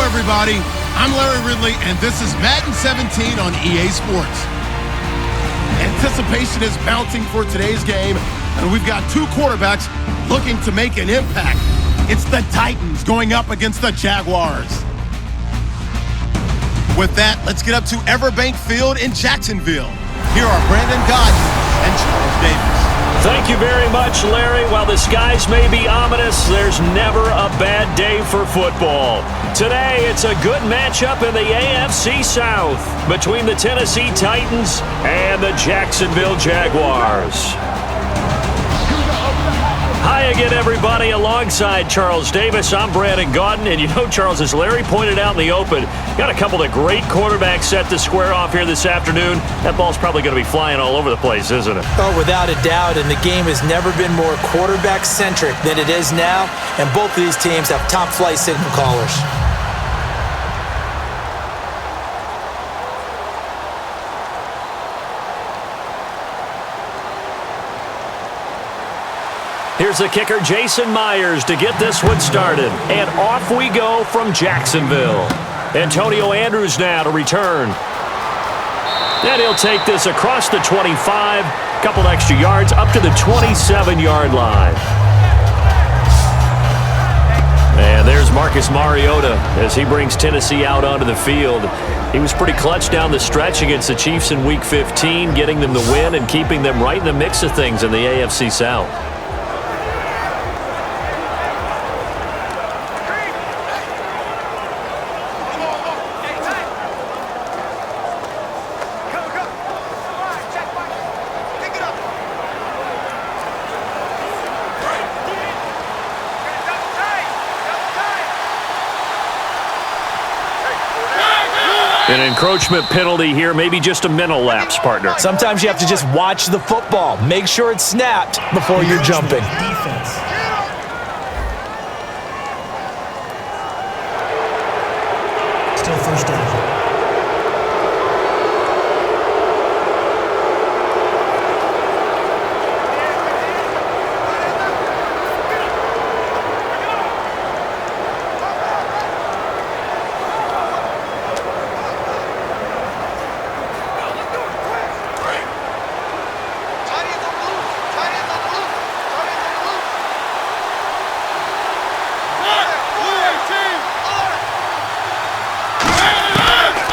everybody. I'm Larry Ridley, and this is Madden 17 on EA Sports. Anticipation is mounting for today's game, and we've got two quarterbacks looking to make an impact. It's the Titans going up against the Jaguars. With that, let's get up to Everbank Field in Jacksonville. Here are Brandon Godden and Charles Davis. Thank you very much, Larry. While the skies may be ominous, there's never a bad day for football. Today, it's a good matchup in the AFC South between the Tennessee Titans and the Jacksonville Jaguars. Hi again, everybody. Alongside Charles Davis, I'm Brandon Godden. And you know, Charles, as Larry pointed out in the open, got a couple of great quarterbacks set to square off here this afternoon. That ball's probably going to be flying all over the place, isn't it? Oh, without a doubt. And the game has never been more quarterback-centric than it is now. And both of these teams have top-flight signal callers. Here's the kicker, Jason Myers, to get this one started. And off we go from Jacksonville. Antonio Andrews now to return. And he'll take this across the 25, couple extra yards up to the 27-yard line. And there's Marcus Mariota as he brings Tennessee out onto the field. He was pretty clutch down the stretch against the Chiefs in Week 15, getting them the win and keeping them right in the mix of things in the AFC South. An encroachment penalty here, maybe just a mental lapse, partner. Sometimes you have to just watch the football. Make sure it's snapped before you're jumping. Defense. Still first down.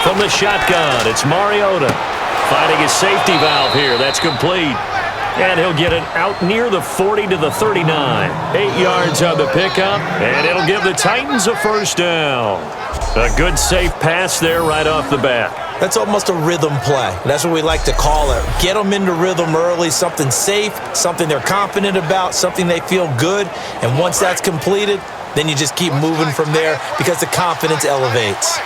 From the shotgun, it's Mariota finding his safety valve here. That's complete. And he'll get it out near the 40 to the 39. 8 yards on the pickup, and it'll give the Titans a first down. A good, safe pass there right off the bat. That's almost a rhythm play. That's what we like to call it. Get them into rhythm early, something safe, something they're confident about, something they feel good. And once that's completed, then you just keep moving from there because the confidence elevates.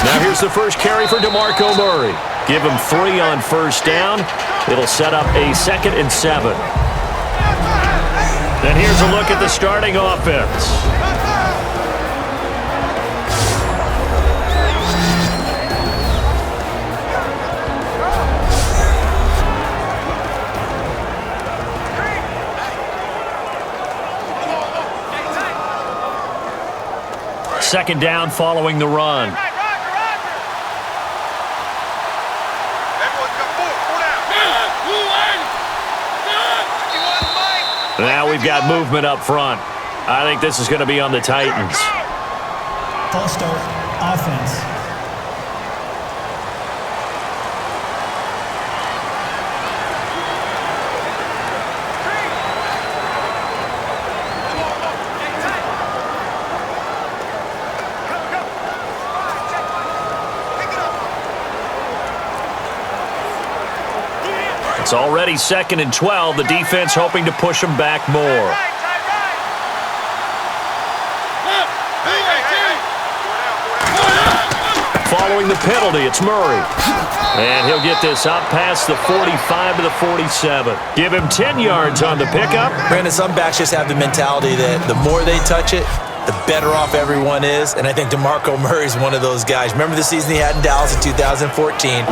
Now here's the first carry for DeMarco Murray. Give him 3 on first down. It'll set up a 2nd and 7. And here's a look at the starting offense. Second down following the run. Now we've got movement up front. I think this is going to be on the Titans. False start. Offense. It's already 2nd and 12. The defense hoping to push them back more. Following the penalty, it's Murray. And he'll get this out past the 45 to the 47. Give him 10 yards on the pickup. Brandon, some backs just have the mentality that the more they touch it, the better off everyone is. And I think DeMarco Murray is one of those guys. Remember the season he had in Dallas in 2014?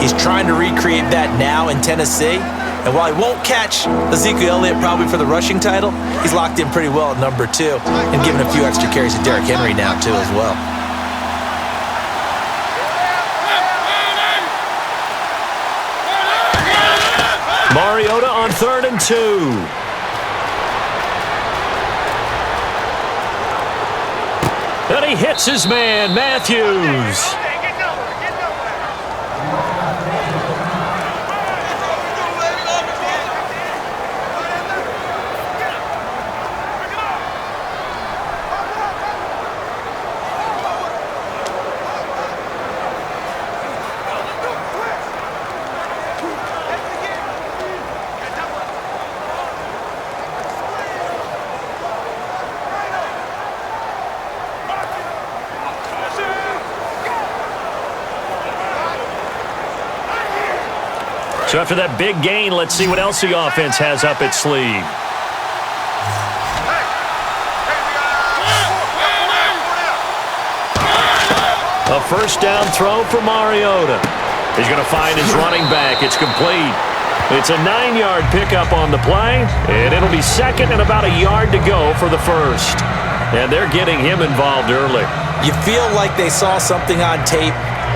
He's trying to recreate that now in Tennessee. And while he won't catch Ezekiel Elliott probably for the rushing title, he's locked in pretty well at number 2 and giving a few extra carries to Derrick Henry now too as well. Mariota on 3rd and 2. And he hits his man, Matthews. So after that big gain, let's see what else the offense has up its sleeve. A first down throw for Mariota. He's going to find his running back. It's complete. It's a 9-yard pickup on the play, and it'll be second and about a yard to go for the first. And they're getting him involved early. You feel like they saw something on tape,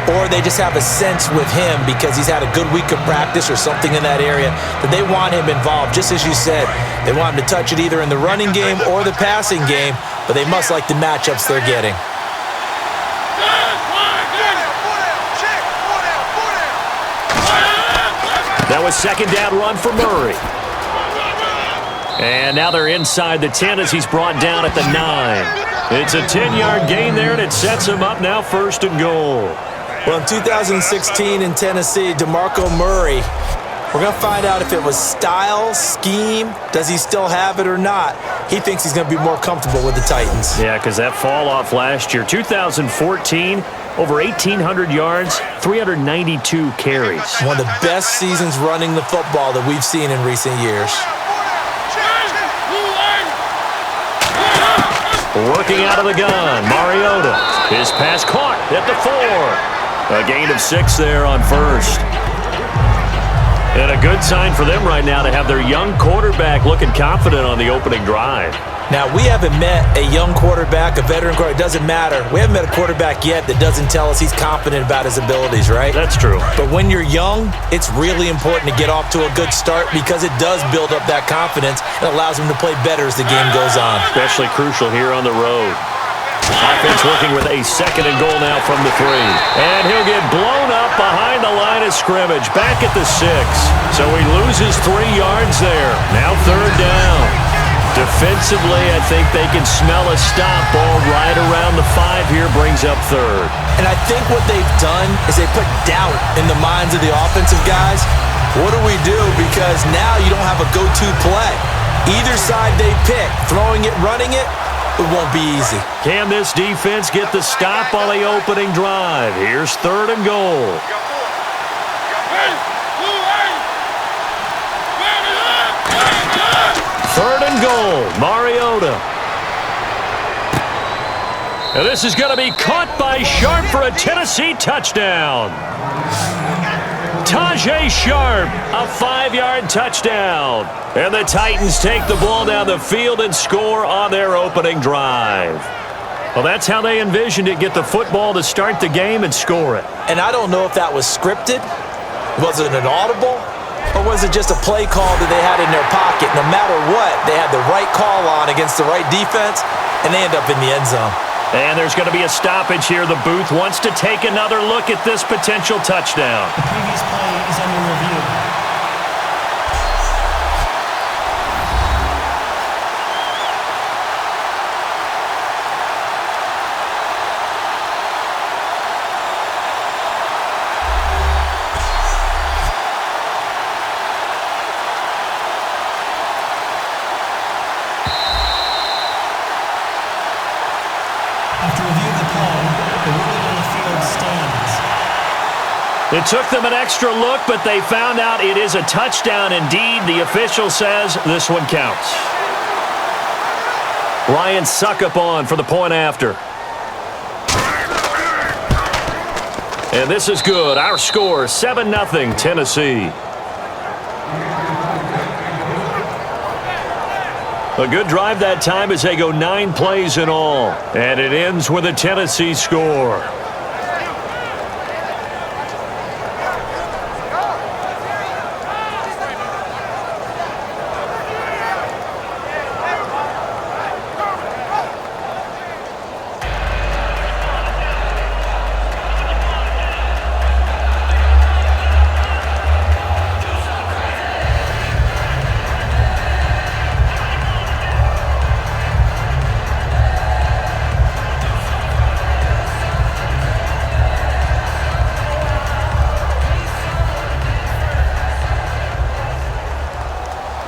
or they just have a sense with him because he's had a good week of practice or something in that area that they want him involved. Just as you said, they want him to touch it either in the running game or the passing game, but they must like the matchups they're getting. That was second down run for Murray. And now they're inside the 10 as he's brought down at the 9. It's a 10-yard gain there, and it sets him up now 1st and goal. Well, in 2016 in Tennessee, DeMarco Murray, we're going to find out if it was style, scheme, does he still have it or not. He thinks he's going to be more comfortable with the Titans. Yeah, because that fall off last year, 2014, over 1,800 yards, 392 carries. One of the best seasons running the football that we've seen in recent years. Working out of the gun, Mariota. His pass caught at the 4. A gain of 6 there on first. And a good sign for them right now to have their young quarterback looking confident on the opening drive. Now, we haven't met a young quarterback, a veteran quarterback. It doesn't matter. We haven't met a quarterback yet that doesn't tell us he's confident about his abilities, right? That's true. But when you're young, it's really important to get off to a good start because it does build up that confidence and allows him to play better as the game goes on. Especially crucial here on the road. Offense working with a 2nd and goal now from the 3. And he'll get blown up behind the line of scrimmage, back at the 6. So he loses 3 yards there. Now 3rd down. Defensively, I think they can smell a stop. Ball right around the 5 here, brings up 3rd. And I think what they've done is they put doubt in the minds of the offensive guys. What do we do? Because now you don't have a go-to play. Either side they pick, throwing it, running it, it won't be easy. Can this defense get the stop on the opening drive? Here's 3rd and goal. Third and goal, Mariota. And this is going to be caught by Sharp for a Tennessee touchdown. Tajay Sharp, a 5-yard touchdown. And the Titans take the ball down the field and score on their opening drive. Well, that's how they envisioned it, get the football to start the game and score it. And I don't know if that was scripted. Was it an audible? Or was it just a play call that they had in their pocket? No matter what, they had the right call on against the right defense, and they end up in the end zone. And there's going to be a stoppage here. The booth wants to take another look at this potential touchdown. The previous play is under review. After review of the play, the ruling on the field stands. It took them an extra look, but they found out it is a touchdown indeed. The official says this one counts. Ryan Suckup on for the point after. And this is good. Our score, 7-0 Tennessee. A good drive that time as they go 9 plays in all. And it ends with a Tennessee score.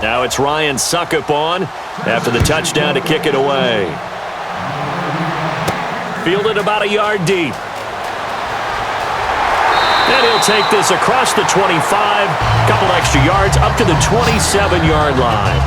Now it's Ryan Suckup on after the touchdown to kick it away. Fielded about a yard deep. And he'll take this across the 25, a couple extra yards up to the 27-yard line.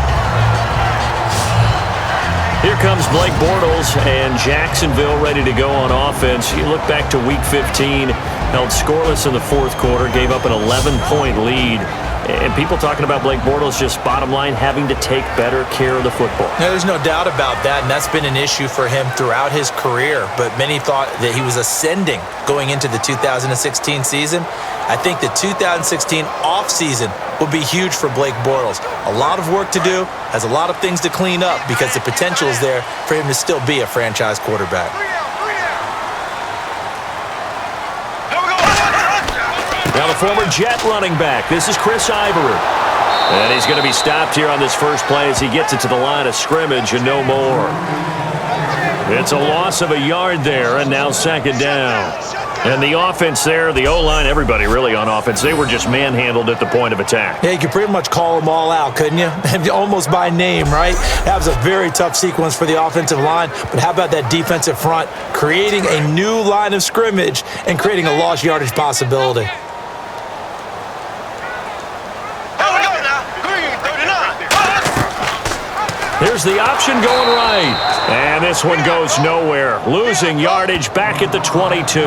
Here comes Blake Bortles and Jacksonville ready to go on offense. You look back to Week 15, held scoreless in the fourth quarter, gave up an 11-point lead. And people talking about Blake Bortles, just bottom line, having to take better care of the football. No, there's no doubt about that, and that's been an issue for him throughout his career. But many thought that he was ascending going into the 2016 season. I think the 2016 offseason will be huge for Blake Bortles. A lot of work to do, has a lot of things to clean up because the potential is there for him to still be a franchise quarterback. Now the former Jet running back. This is Chris Ivory. And he's going to be stopped here on this first play as he gets it to the line of scrimmage and no more. It's a loss of a yard there, and now second down. And the offense there, the O-line, everybody really on offense, they were just manhandled at the point of attack. Yeah, you could pretty much call them all out, couldn't you? Almost by name, right? That was a very tough sequence for the offensive line, but how about that defensive front creating a new line of scrimmage and creating a lost yardage possibility? Here's the option going right. And this one goes nowhere. Losing yardage back at the 22.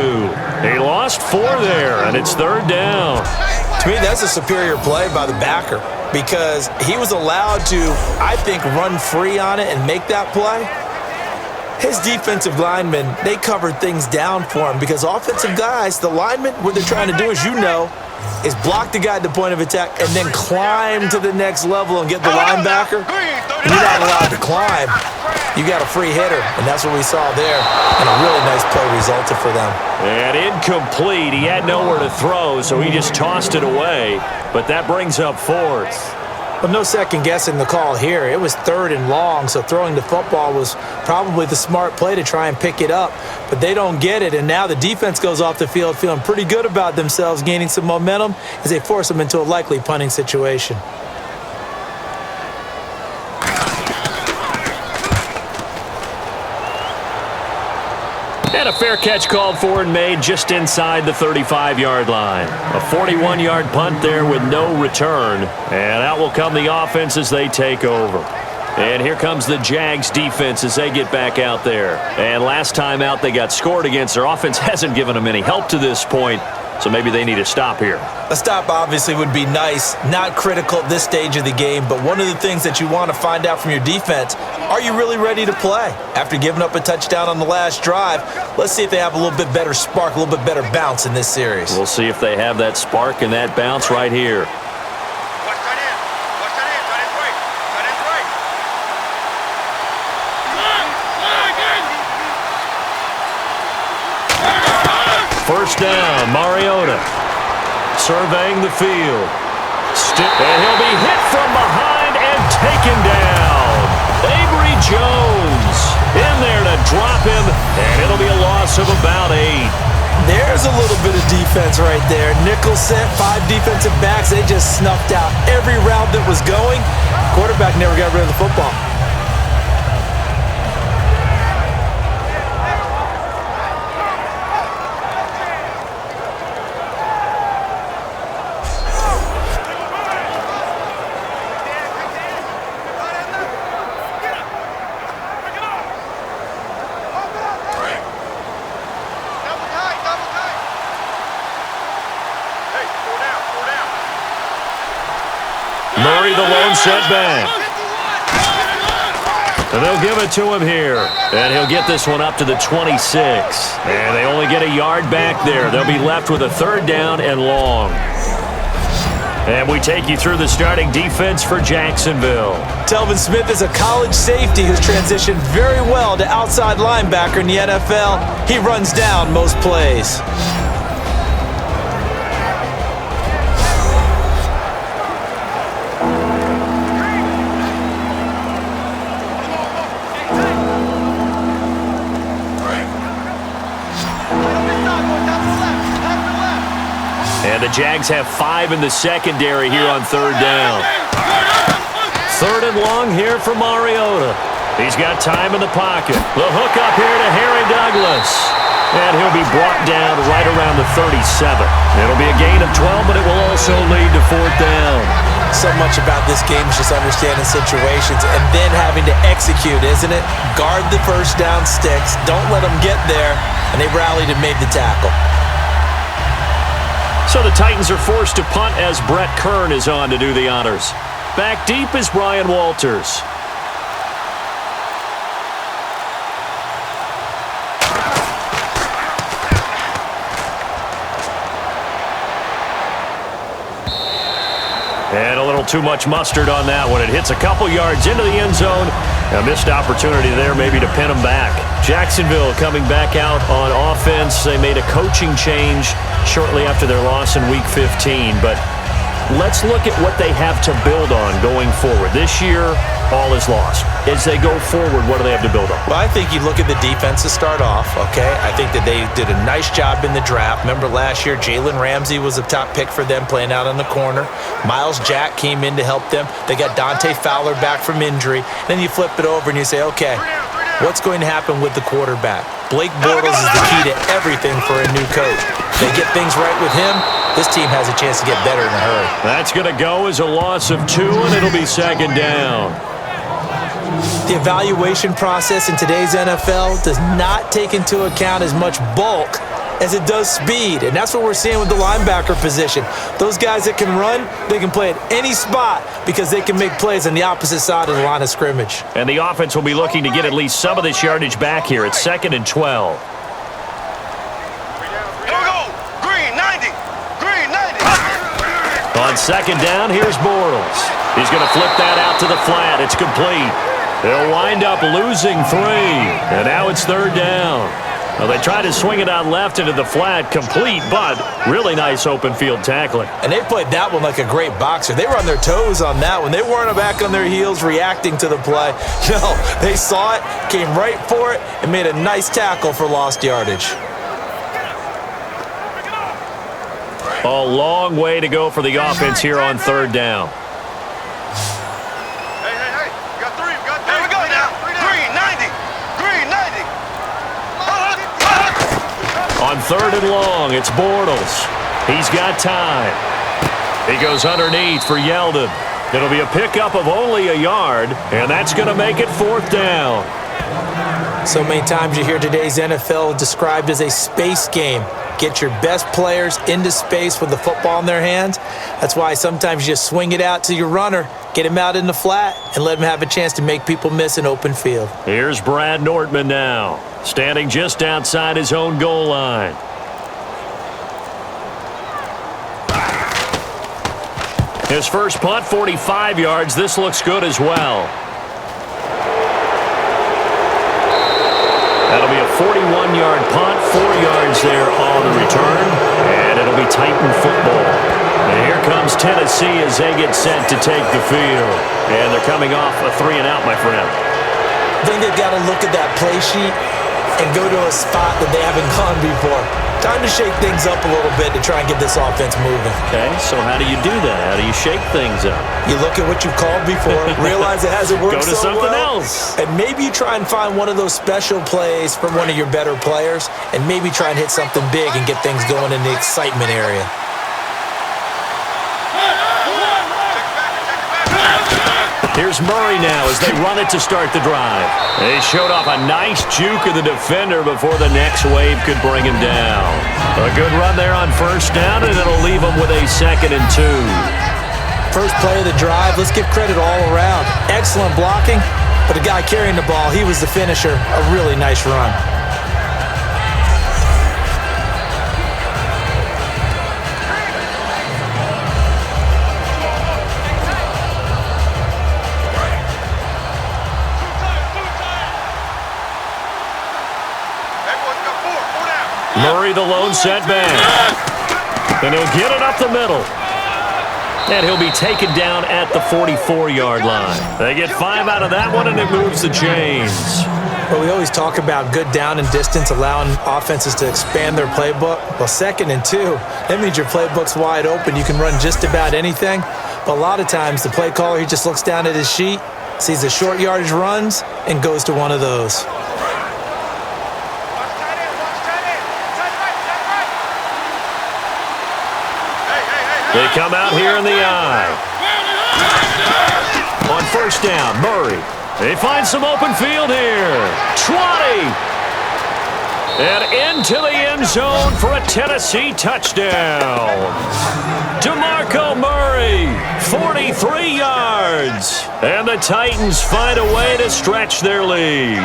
He lost 4 there, and it's third down. To me, that's a superior play by the backer because he was allowed to, I think, run free on it and make that play. His defensive linemen, they covered things down for him because offensive guys, the linemen, what they're trying to do, as you know, is block the guy at the point of attack and then climb to the next level and get the linebacker. When you're not allowed to climb, you got a free hitter, and that's what we saw there. And a really nice play resulted for them. And incomplete. He had nowhere to throw, so he just tossed it away. But that brings up fourth. But no second guessing the call here. It was third and long, so throwing the football was probably the smart play to try and pick it up. But they don't get it, and now the defense goes off the field feeling pretty good about themselves, gaining some momentum as they force them into a likely punting situation. And a fair catch called for and made just inside the 35-yard line. A 41-yard punt there with no return. And out will come the offense as they take over. And here comes the Jags defense as they get back out there. And last time out they got scored against. Their offense hasn't given them any help to this point. So maybe they need a stop here. A stop obviously would be nice, not critical at this stage of the game, but one of the things that you want to find out from your defense, are you really ready to play? After giving up a touchdown on the last drive, let's see if they have a little bit better spark, a little bit better bounce in this series. We'll see if they have that spark and that bounce right here. First down, Mariota surveying the field. And he'll be hit from behind and taken down. Avery Jones in there to drop him, and it'll be a loss of about 8. There's a little bit of defense right there. Nickel set, 5 defensive backs. They just snuffed out every route that was going. Quarterback never got rid of the football. Murray, the lone setback. And they'll give it to him here. And he'll get this one up to the 26. And they only get a yard back there. They'll be left with a 3rd down and long. And we take you through the starting defense for Jacksonville. Telvin Smith is a college safety who's transitioned very well to outside linebacker in the NFL. He runs down most plays. And the Jags have 5 in the secondary here on 3rd down. 3rd and long here for Mariota. He's got time in the pocket. The hook up here to Harry Douglas. And he'll be brought down right around the 37. It'll be a gain of 12, but it will also lead to 4th down. So much about this game is just understanding situations and then having to execute, isn't it? Guard the first down sticks. Don't let them get there. And they rallied and made the tackle. So the Titans are forced to punt as Brett Kern is on to do the honors. Back deep is Brian Walters. And a little too much mustard on that one. It hits a couple yards into the end zone. A missed opportunity there maybe to pin them back. Jacksonville coming back out on offense. They made a coaching change shortly after their loss in Week 15. But let's look at what they have to build on going forward. This year, all is lost. As they go forward, what do they have to build on? Well, I think you look at the defense to start off, okay? I think that they did a nice job in the draft. Remember last year, Jalen Ramsey was a top pick for them playing out on the corner. Miles Jack came in to help them. They got Dante Fowler back from injury. Then you flip it over and you say, okay, what's going to happen with the quarterback? Blake Bortles is the key to everything for a new coach. They get things right with him, this team has a chance to get better in a hurry. That's going to go as a loss of 2, and it'll be 2nd down. The evaluation process in today's NFL does not take into account as much bulk as it does speed, and that's what we're seeing with the linebacker position. Those guys that can run, they can play at any spot because they can make plays on the opposite side of the line of scrimmage. And the offense will be looking to get at least some of this yardage back here. It's 2nd and 12. On 2nd down, here's Bortles. He's going to flip that out to the flat. It's complete. They'll wind up losing 3. And now it's 3rd down. Well, they tried to swing it out left into the flat, complete, but really nice open field tackling. And they played that one like a great boxer. They were on their toes on that one. They weren't back on their heels reacting to the play. No, they saw it, came right for it, and made a nice tackle for lost yardage. A long way to go for the offense here on 3rd down. Hey, you got 3, you got 3. There we go now. Green, 90. Green, 90. On 3rd and long, it's Bortles. He's got time. He goes underneath for Yeldon. It'll be a pickup of only a yard, and that's going to make it 4th down. So many times you hear today's NFL described as a space game. Get your best players into space with the football in their hands. That's why sometimes you just swing it out to your runner, get him out in the flat, and let him have a chance to make people miss an open field. Here's Brad Nortman now, standing just outside his own goal line. His first punt, 45 yards. This looks good as well. That'll be a 41-yard punt, 4 yards there on the return, and it'll be Titan football. And here comes Tennessee as they get set to take the field. And they're coming off a 3-and-out, my friend. I think they've got to look at that play sheet and go to a spot that they haven't gone before. Time to shake things up a little bit to try and get this offense moving. Okay, so how do you do that? How do you shake things up? You look at what you've called before, realize it hasn't worked Go to so something well, else. and maybe you try and find one of those special plays from one of your better players, and maybe try and hit something big and get things going in the excitement area. Here's Murray now as they run it to start the drive. They showed off a nice juke of the defender before the next wave could bring him down. A good run there on 1st down, and it'll leave them with a 2nd and 2. first play of the drive. Let's give credit all around. Excellent blocking, but the guy carrying the ball, he was the finisher. A really nice run. Murray, the lone setback. And he'll get it up the middle. And he'll be taken down at the 44-yard line. They get 5 out of that one, and it moves the chains. Well, we always talk about good down and distance, allowing offenses to expand their playbook. Well, 2nd and 2, that means your playbook's wide open. You can run just about anything. But a lot of times, the play caller, he just looks down at his sheet, sees the short yardage runs, and goes to one of those. They come out here in the eye. On first down, Murray. They find some open field here. 20. And into the end zone for a Tennessee touchdown. DeMarco Murray, 43 yards. And the Titans find a way to stretch their lead.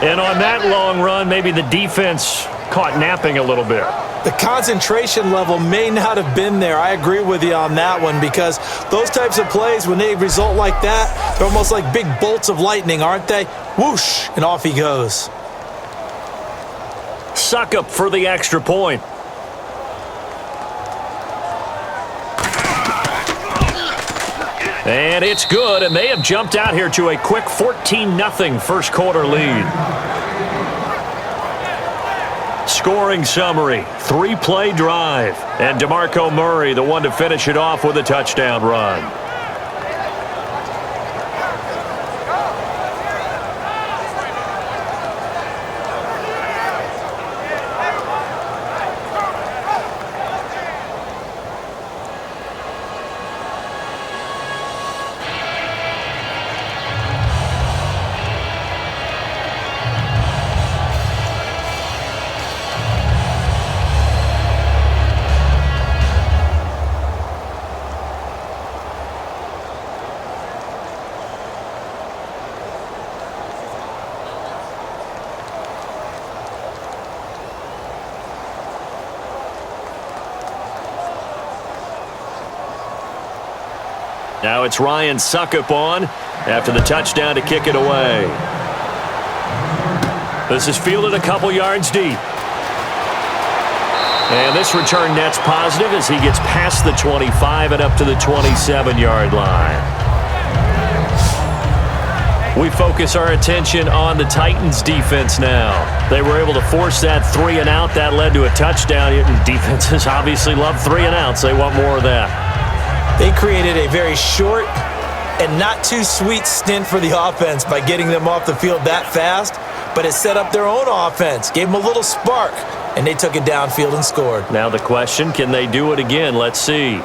And on that long run, maybe the defense caught napping a little bit. The concentration level may not have been there. I agree with you on that one, because those types of plays, when they result like that, they're almost like big bolts of lightning, aren't they? Whoosh, and off he goes. Suck up for the extra point. And it's good, and they have jumped out here to a quick 14-0 first quarter lead. Scoring summary, 3-play drive, and DeMarco Murray, the one to finish it off with a touchdown run. Now it's Ryan Suckup on after the touchdown to kick it away. This is fielded a couple yards deep. And this return net's positive as he gets past the 25 and up to the 27-yard line. We focus our attention on the Titans defense now. They were able to force that 3-and-out. That led to a touchdown. Defenses obviously love 3-and-outs. They want more of that. They created a very short and not too sweet stint for the offense by getting them off the field that fast, but it set up their own offense, gave them a little spark, and they took it downfield and scored. Now the question, can they do it again? Let's see.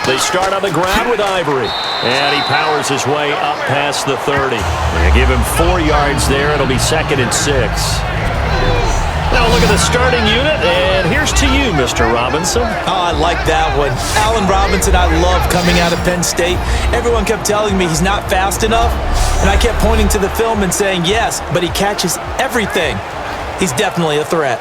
They start on the ground with Ivory. And he powers his way up past the 30. They give him 4 yards there. It'll be 2nd and 6. Now look at the starting unit, and here's to you, Mr. Robinson. Oh, I like that one. Allen Robinson, I love coming out of Penn State. Everyone kept telling me he's not fast enough, and I kept pointing to the film and saying yes, but he catches everything. He's definitely a threat.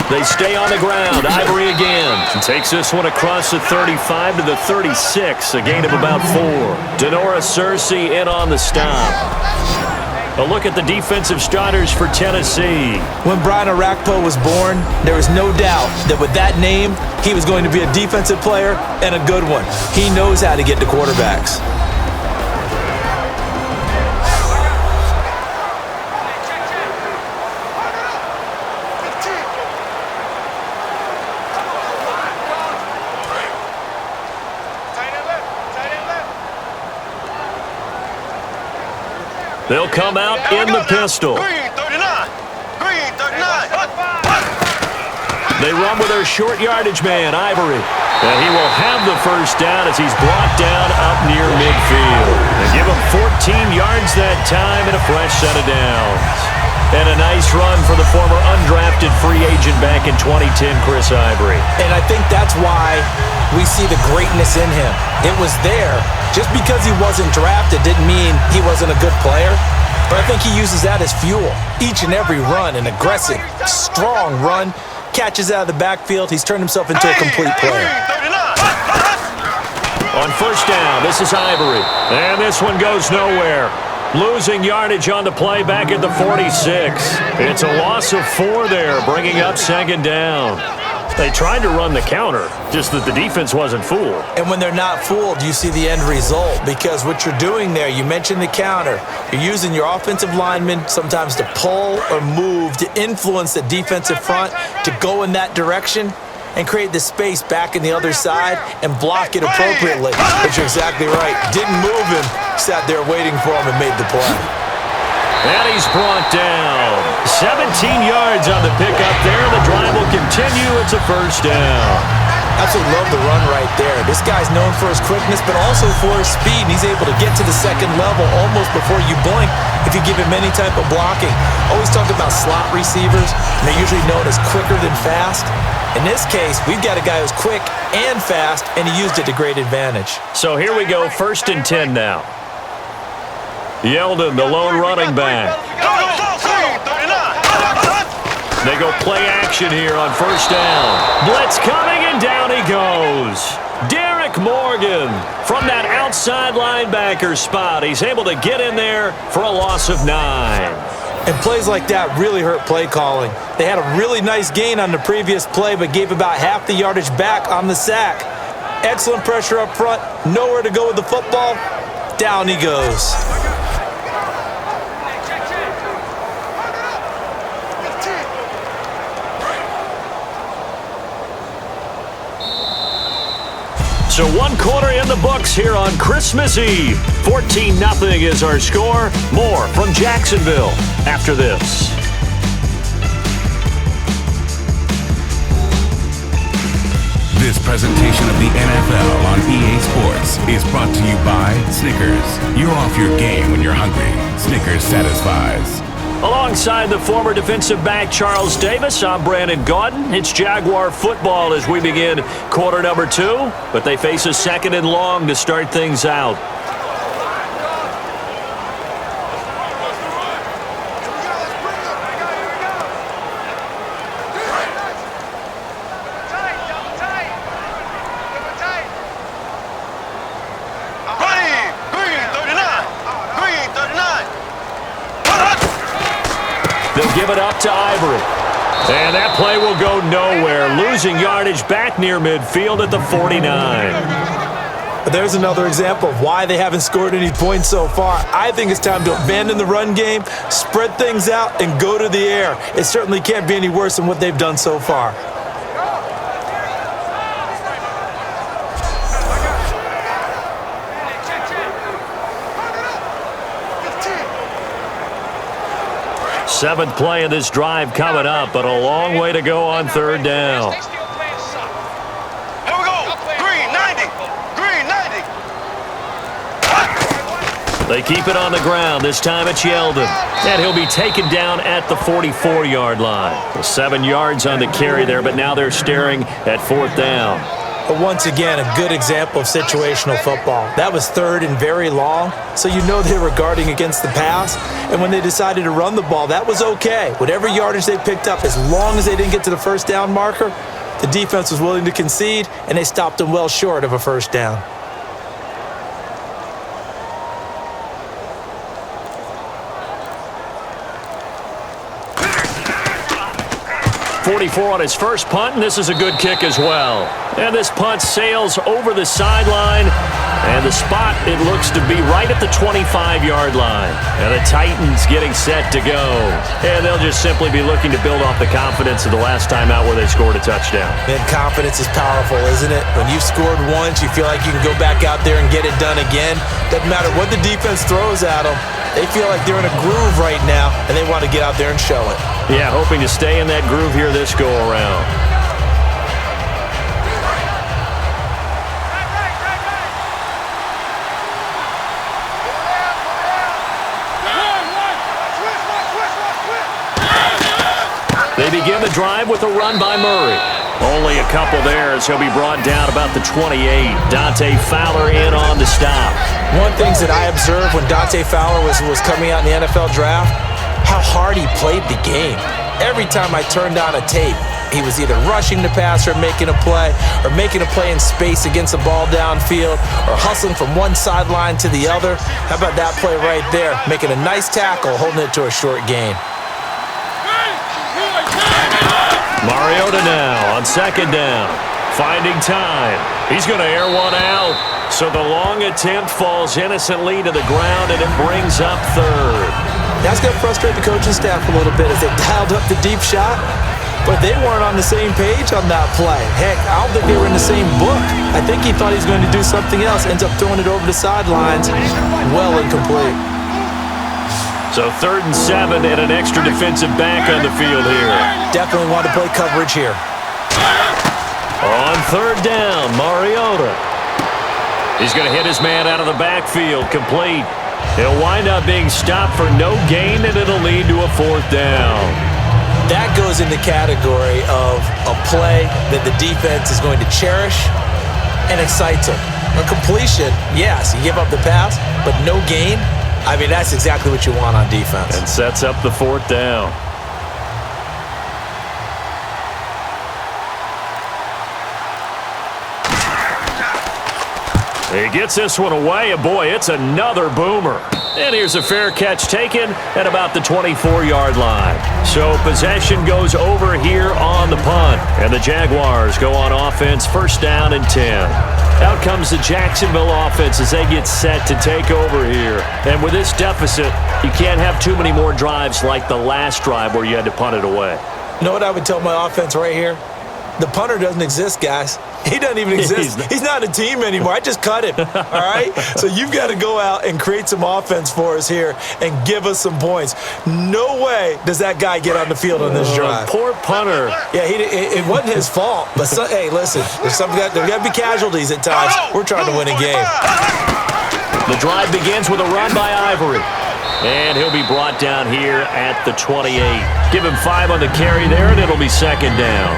They stay on the ground. Ivory again. Takes this one across the 35 to the 36. A gain of about 4. Denora Searcy in on the stop. A look at the defensive starters for Tennessee. When Brian Orakpo was born, there was no doubt that with that name, he was going to be a defensive player and a good one. He knows how to get to quarterbacks. They'll come out in the pistol. Green 39. Green 39. They run with their short yardage man, Ivory. And he will have the first down as he's brought down up near midfield. They give him 14 yards that time and a fresh set of downs. And a nice run for the former undrafted free agent back in 2010, Chris Ivory. And I think that's why we see the greatness in him. It was there. Just because he wasn't drafted didn't mean he wasn't a good player. But I think he uses that as fuel. Each and every run, an aggressive, strong run, catches out of the backfield. He's turned himself into a complete player. On first down, this is Ivory. And this one goes nowhere. Losing yardage on the play back at the 46. It's a loss of 4 there, bringing up second down. They tried to run the counter, just that the defense wasn't fooled. And when they're not fooled, you see the end result, because what you're doing there, you mentioned the counter. You're using your offensive linemen sometimes to pull or move, to influence the defensive front, to go in that direction and create the space back in the other side and block it appropriately. But you're exactly right. Didn't move him, sat there waiting for him and made the play. And he's brought down. 17 yards on the pickup there. The drive will continue. It's a first down. Absolutely love the run right there. This guy's known for his quickness, but also for his speed. And he's able to get to the second level almost before you blink if you give him any type of blocking. Always talk about slot receivers, and they're usually known as quicker than fast. In this case, we've got a guy who's quick and fast, and he used it to great advantage. So here we go, 1st and 10 now. Yeldon, the lone running back. They go play action here on first down. Blitz coming, and down he goes. Derek Morgan from that outside linebacker spot. He's able to get in there for a loss of 9. And plays like that really hurt play calling. They had a really nice gain on the previous play, but gave about half the yardage back on the sack. Excellent pressure up front, nowhere to go with the football. Down he goes. So 1 quarter in the books here on Christmas Eve. 14-0 is our score. More from Jacksonville after this. This presentation of the NFL on EA Sports is brought to you by Snickers. You're off your game when you're hungry. Snickers satisfies. Alongside the former defensive back Charles Davis, I'm Brandon Gaudin. It's Jaguar football as we begin quarter number 2, but they face a 2nd and long to start things out. They'll give it up to Ivory. And that play will go nowhere. Losing yardage back near midfield at the 49. There's another example of why they haven't scored any points so far. I think it's time to abandon the run game, spread things out, and go to the air. It certainly can't be any worse than what they've done so far. Seventh play of this drive coming up, but a long way to go on 3rd down. Here we go. Green 90. Green 90. They keep it on the ground. This time it's Yeldon. And he'll be taken down at the 44-yard line. 7 yards on the carry there, but now they're staring at 4th down. But once again, a good example of situational football. That was 3rd and very long, so you know they were guarding against the pass. And when they decided to run the ball, that was okay. Whatever yardage they picked up, as long as they didn't get to the 1st down marker, the defense was willing to concede, and they stopped them well short of a 1st down. 44 on his first punt, and this is a good kick as well. And this punt sails over the sideline, and the spot, it looks to be right at the 25-yard line. And the Titans getting set to go. And they'll just simply be looking to build off the confidence of the last time out where they scored a touchdown. Man, confidence is powerful, isn't it? When you've scored once, you feel like you can go back out there and get it done again. Doesn't matter what the defense throws at them. They feel like they're in a groove right now, and they want to get out there and show it. Yeah, hoping to stay in that groove here this go-around. They begin the drive with a run by Murray. Only a couple there as he'll be brought down about the 28. Dante Fowler in on the stop. One of the things that I observed when Dante Fowler was coming out in the NFL draft, how hard he played the game. Every time I turned on a tape, he was either rushing the passer, making a play, or making a play in space against the ball downfield, or hustling from one sideline to the other. How about that play right there? Making a nice tackle, holding it to a short gain. Mariota now on second down. Finding time. He's going to air one out. So the long attempt falls innocently to the ground, and it brings up third. That's going to frustrate the coaching staff a little bit as they dialed up the deep shot, but they weren't on the same page on that play. Heck, I don't think they were in the same book. I think he thought he was going to do something else, ends up throwing it over the sidelines. Well incomplete. So 3rd and 7 and an extra defensive back on the field here. Definitely want to play coverage here. On 3rd down, Mariota. He's going to hit his man out of the backfield, complete. He'll wind up being stopped for no gain, and it'll lead to a 4th down. That goes in the category of a play that the defense is going to cherish and excites them. A completion, yes, you give up the pass, but no gain. I mean, that's exactly what you want on defense. And sets up the 4th down. He gets this one away, and boy, it's another boomer. And here's a fair catch taken at about the 24-yard line. So possession goes over here on the punt, and the Jaguars go on offense, 1st down and 10. Out comes the Jacksonville offense as they get set to take over here. And with this deficit, you can't have too many more drives like the last drive where you had to punt it away. You know what I would tell my offense right here? The punter doesn't exist, guys. He doesn't even exist. He's not a team anymore. I just cut him, all right? So you've got to go out and create some offense for us here and give us some points. No way does that guy get on the field on this drive. Poor punter. Yeah, it wasn't his fault. But, hey, listen, there's got to be casualties at times. We're trying to win a game. The drive begins with a run by Ivory. And he'll be brought down here at the 28. Give him 5 on the carry there, and it'll be 2nd down.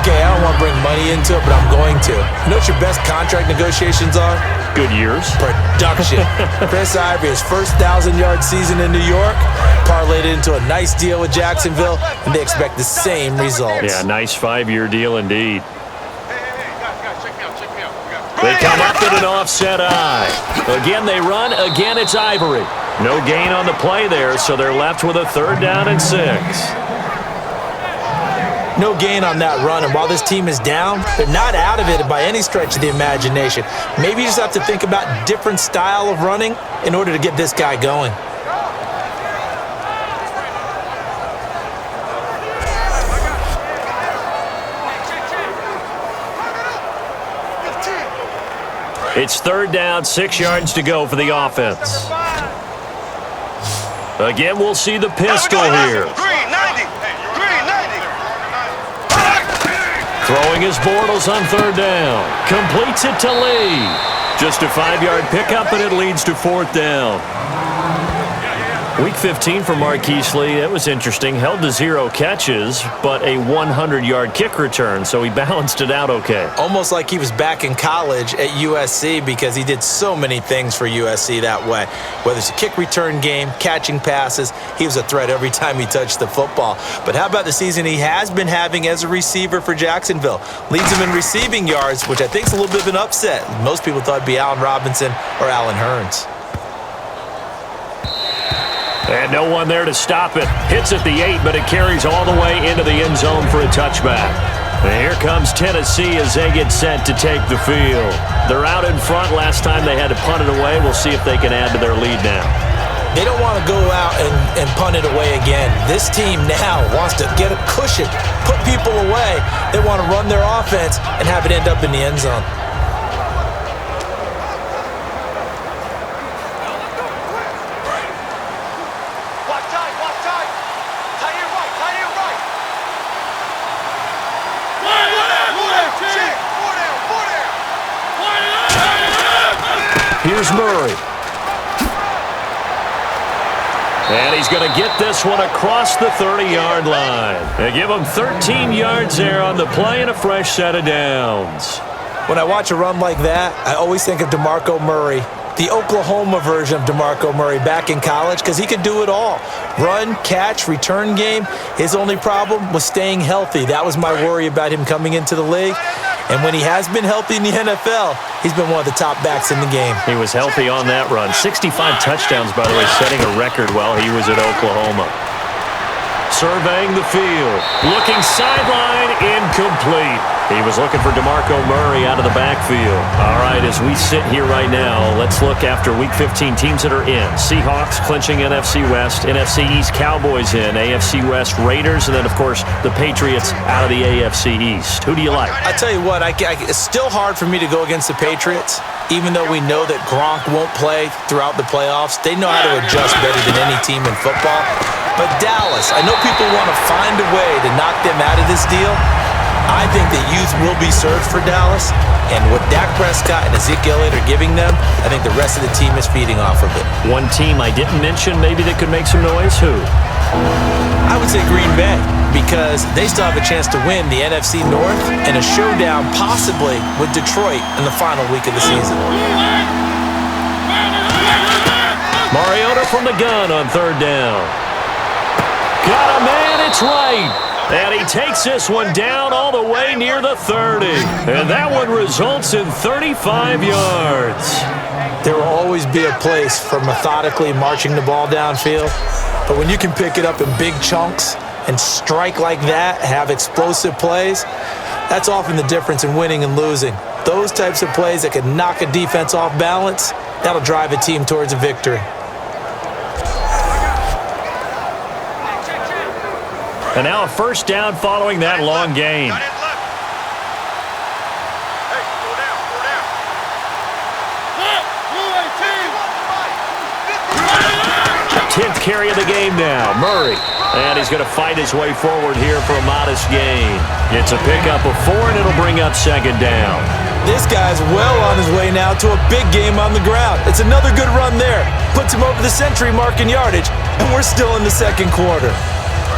Okay, I don't want to bring money into it, but I'm going to. You know what your best contract negotiations are? Good years. Production. Chris Ivory, his first 1,000-yard season in New York, parlayed it into a nice deal with Jacksonville, and they expect the same results. Yeah, nice 5-year deal indeed. They come up with an offset eye. Again, they run. Again, it's Ivory. No gain on the play there, so they're left with a 3rd down and 6. No gain on that run, and while this team is down, they're not out of it by any stretch of the imagination. Maybe you just have to think about a different style of running in order to get this guy going. It's 3rd down, 6 yards to go for the offense. Again, we'll see the pistol here. Green 90. Green 90. Throwing his Bortles on 3rd down. Completes it to Lee. Just a 5-yard pickup, and it leads to 4th down. Week 15 for Marquise Lee, that was interesting. Held to 0 catches, but a 100-yard kick return, so he balanced it out okay. Almost like he was back in college at USC because he did so many things for USC that way. Whether it's a kick return game, catching passes, he was a threat every time he touched the football. But how about the season he has been having as a receiver for Jacksonville? Leads him in receiving yards, which I think is a little bit of an upset. Most people thought it'd be Allen Robinson or Allen Hurns. And no one there to stop it. Hits at the 8, but it carries all the way into the end zone for a touchback. And here comes Tennessee as they get set to take the field. They're out in front. Last time they had to punt it away. We'll see if they can add to their lead now. They don't want to go out and punt it away again. This team now wants to get a cushion, put people away. They want to run their offense and have it end up in the end zone. Here's Murray. And he's going to get this one across the 30-yard line. They give him 13 yards there on the play and a fresh set of downs. When I watch a run like that, I always think of DeMarco Murray, the Oklahoma version of DeMarco Murray back in college, because he could do it all. Run, catch, return game. His only problem was staying healthy. That was my worry about him coming into the league. And when he has been healthy in the NFL, he's been one of the top backs in the game. He was healthy on that run. 65 touchdowns, by the way, setting a record while he was at Oklahoma. Surveying the field. Looking sideline, incomplete. He was looking for DeMarco Murray out of the backfield. All right, as we sit here right now, let's look after Week 15 teams that are in. Seahawks clinching NFC West, NFC East Cowboys in, AFC West Raiders, and then, of course, the Patriots out of the AFC East. Who do you like? I tell you what, it's still hard for me to go against the Patriots, even though we know that Gronk won't play throughout the playoffs. They know how to adjust better than any team in football. But Dallas, I know people want to find a way to knock them out of this deal. I think the youth will be served for Dallas, and what Dak Prescott and Ezekiel Elliott are giving them, I think the rest of the team is feeding off of it. One team I didn't mention maybe that could make some noise, who? I would say Green Bay, because they still have a chance to win the NFC North and a showdown possibly with Detroit in the final week of the season. Mariota from the gun on third down. Got a man, it's right. And he takes this one down all the way near the 30. And that one results in 35 yards. There will always be a place for methodically marching the ball downfield. But when you can pick it up in big chunks and strike like that, have explosive plays, that's often the difference in winning and losing. Those types of plays that can knock a defense off balance, that'll drive a team towards a victory. And now a first down following that long gain. 10th carry of the game now, Murray. And he's going to fight his way forward here for a modest gain. It's a pickup of 4, and it'll bring up second down. This guy's well on his way now to a big game on the ground. It's another good run there. Puts him over the century mark in yardage, and we're still in the second quarter.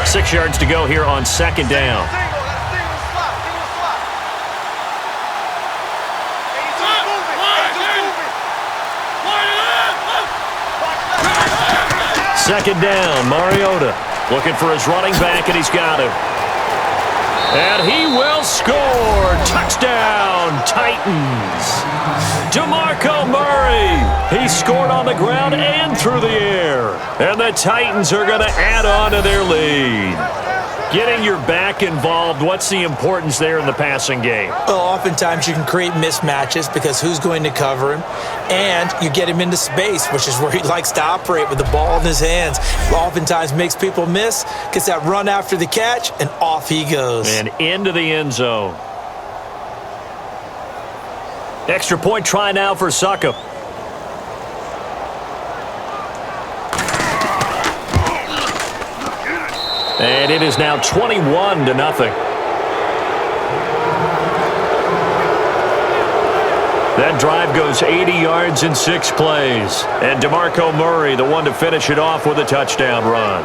6 yards to go here on second down. Second down, Mariota looking for his running back, and he's got him. And he will score. Touchdown, Titans. DeMarco Murray. He scored on the ground and through the air. And the Titans are going to add on to their lead. Getting your back involved, what's the importance there in the passing game? Well, oftentimes you can create mismatches because who's going to cover him? And you get him into space, which is where he likes to operate with the ball in his hands. Oftentimes makes people miss, gets that run after the catch, and off he goes. And into the end zone. Extra point try now for Succop. And it is now 21-0. That drive goes 80 yards in 6 plays. And DeMarco Murray, the one to finish it off with a touchdown run.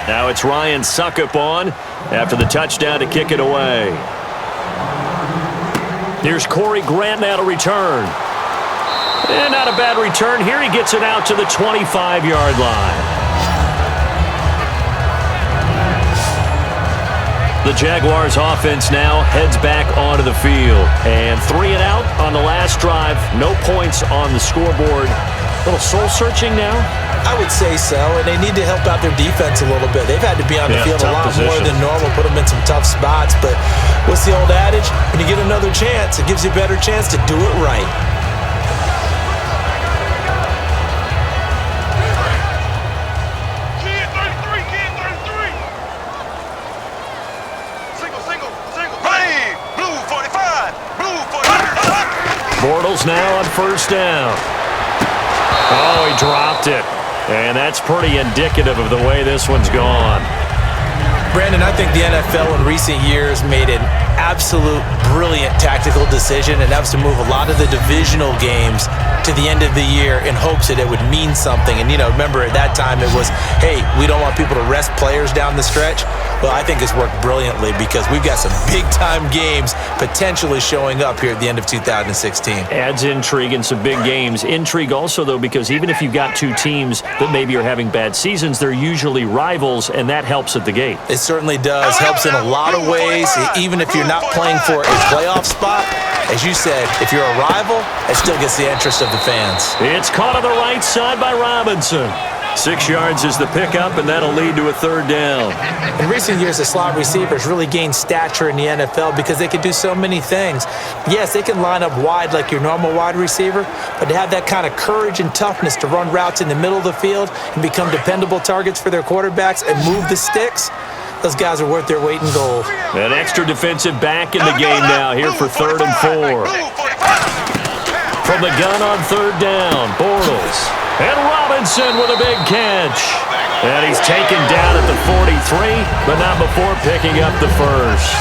Now it's Ryan Succop on after the touchdown to kick it away. Here's Corey Grant now to return. And not a bad return here. He gets it out to the 25-yard line. The Jaguars offense now heads back onto the field. And 3 and out on the last drive. No points on the scoreboard. little soul-searching now? I would say so, and they need to help out their defense a little bit. They've had to be on the field a lot more than normal, put them in some tough spots. But what's the old adage? When you get another chance, it gives you a better chance to do it right. Bortles now on first down. Oh, he dropped it. And that's pretty indicative of the way this one's gone. Brandon, I think the NFL in recent years made an absolute brilliant tactical decision, and that was to move a lot of the divisional games to the end of the year in hopes that it would mean something. And, remember at that time it was, hey, we don't want people to rest players down the stretch. Well, I think it's worked brilliantly because we've got some big-time games potentially showing up here at the end of 2016. Adds intrigue in some big games. Intrigue also, though, because even if you've got two teams that maybe are having bad seasons, they're usually rivals, and that helps at the gate. It certainly does. Helps in a lot of ways, even if you're not playing for a playoff spot. As you said, if you're a rival, it still gets the interest of the fans. It's caught on the right side by Robinson. 6 yards is the pickup, and that'll lead to a third down. In recent years, the slot receivers really gained stature in the NFL because they can do so many things. Yes, they can line up wide like your normal wide receiver, but to have that kind of courage and toughness to run routes in the middle of the field and become dependable targets for their quarterbacks and move the sticks, those guys are worth their weight in gold. An extra defensive back in the game now here for 3rd and 4. From the gun on 3rd down, Bortles. And Robinson with a big catch. And he's taken down at the 43, but not before picking up the first.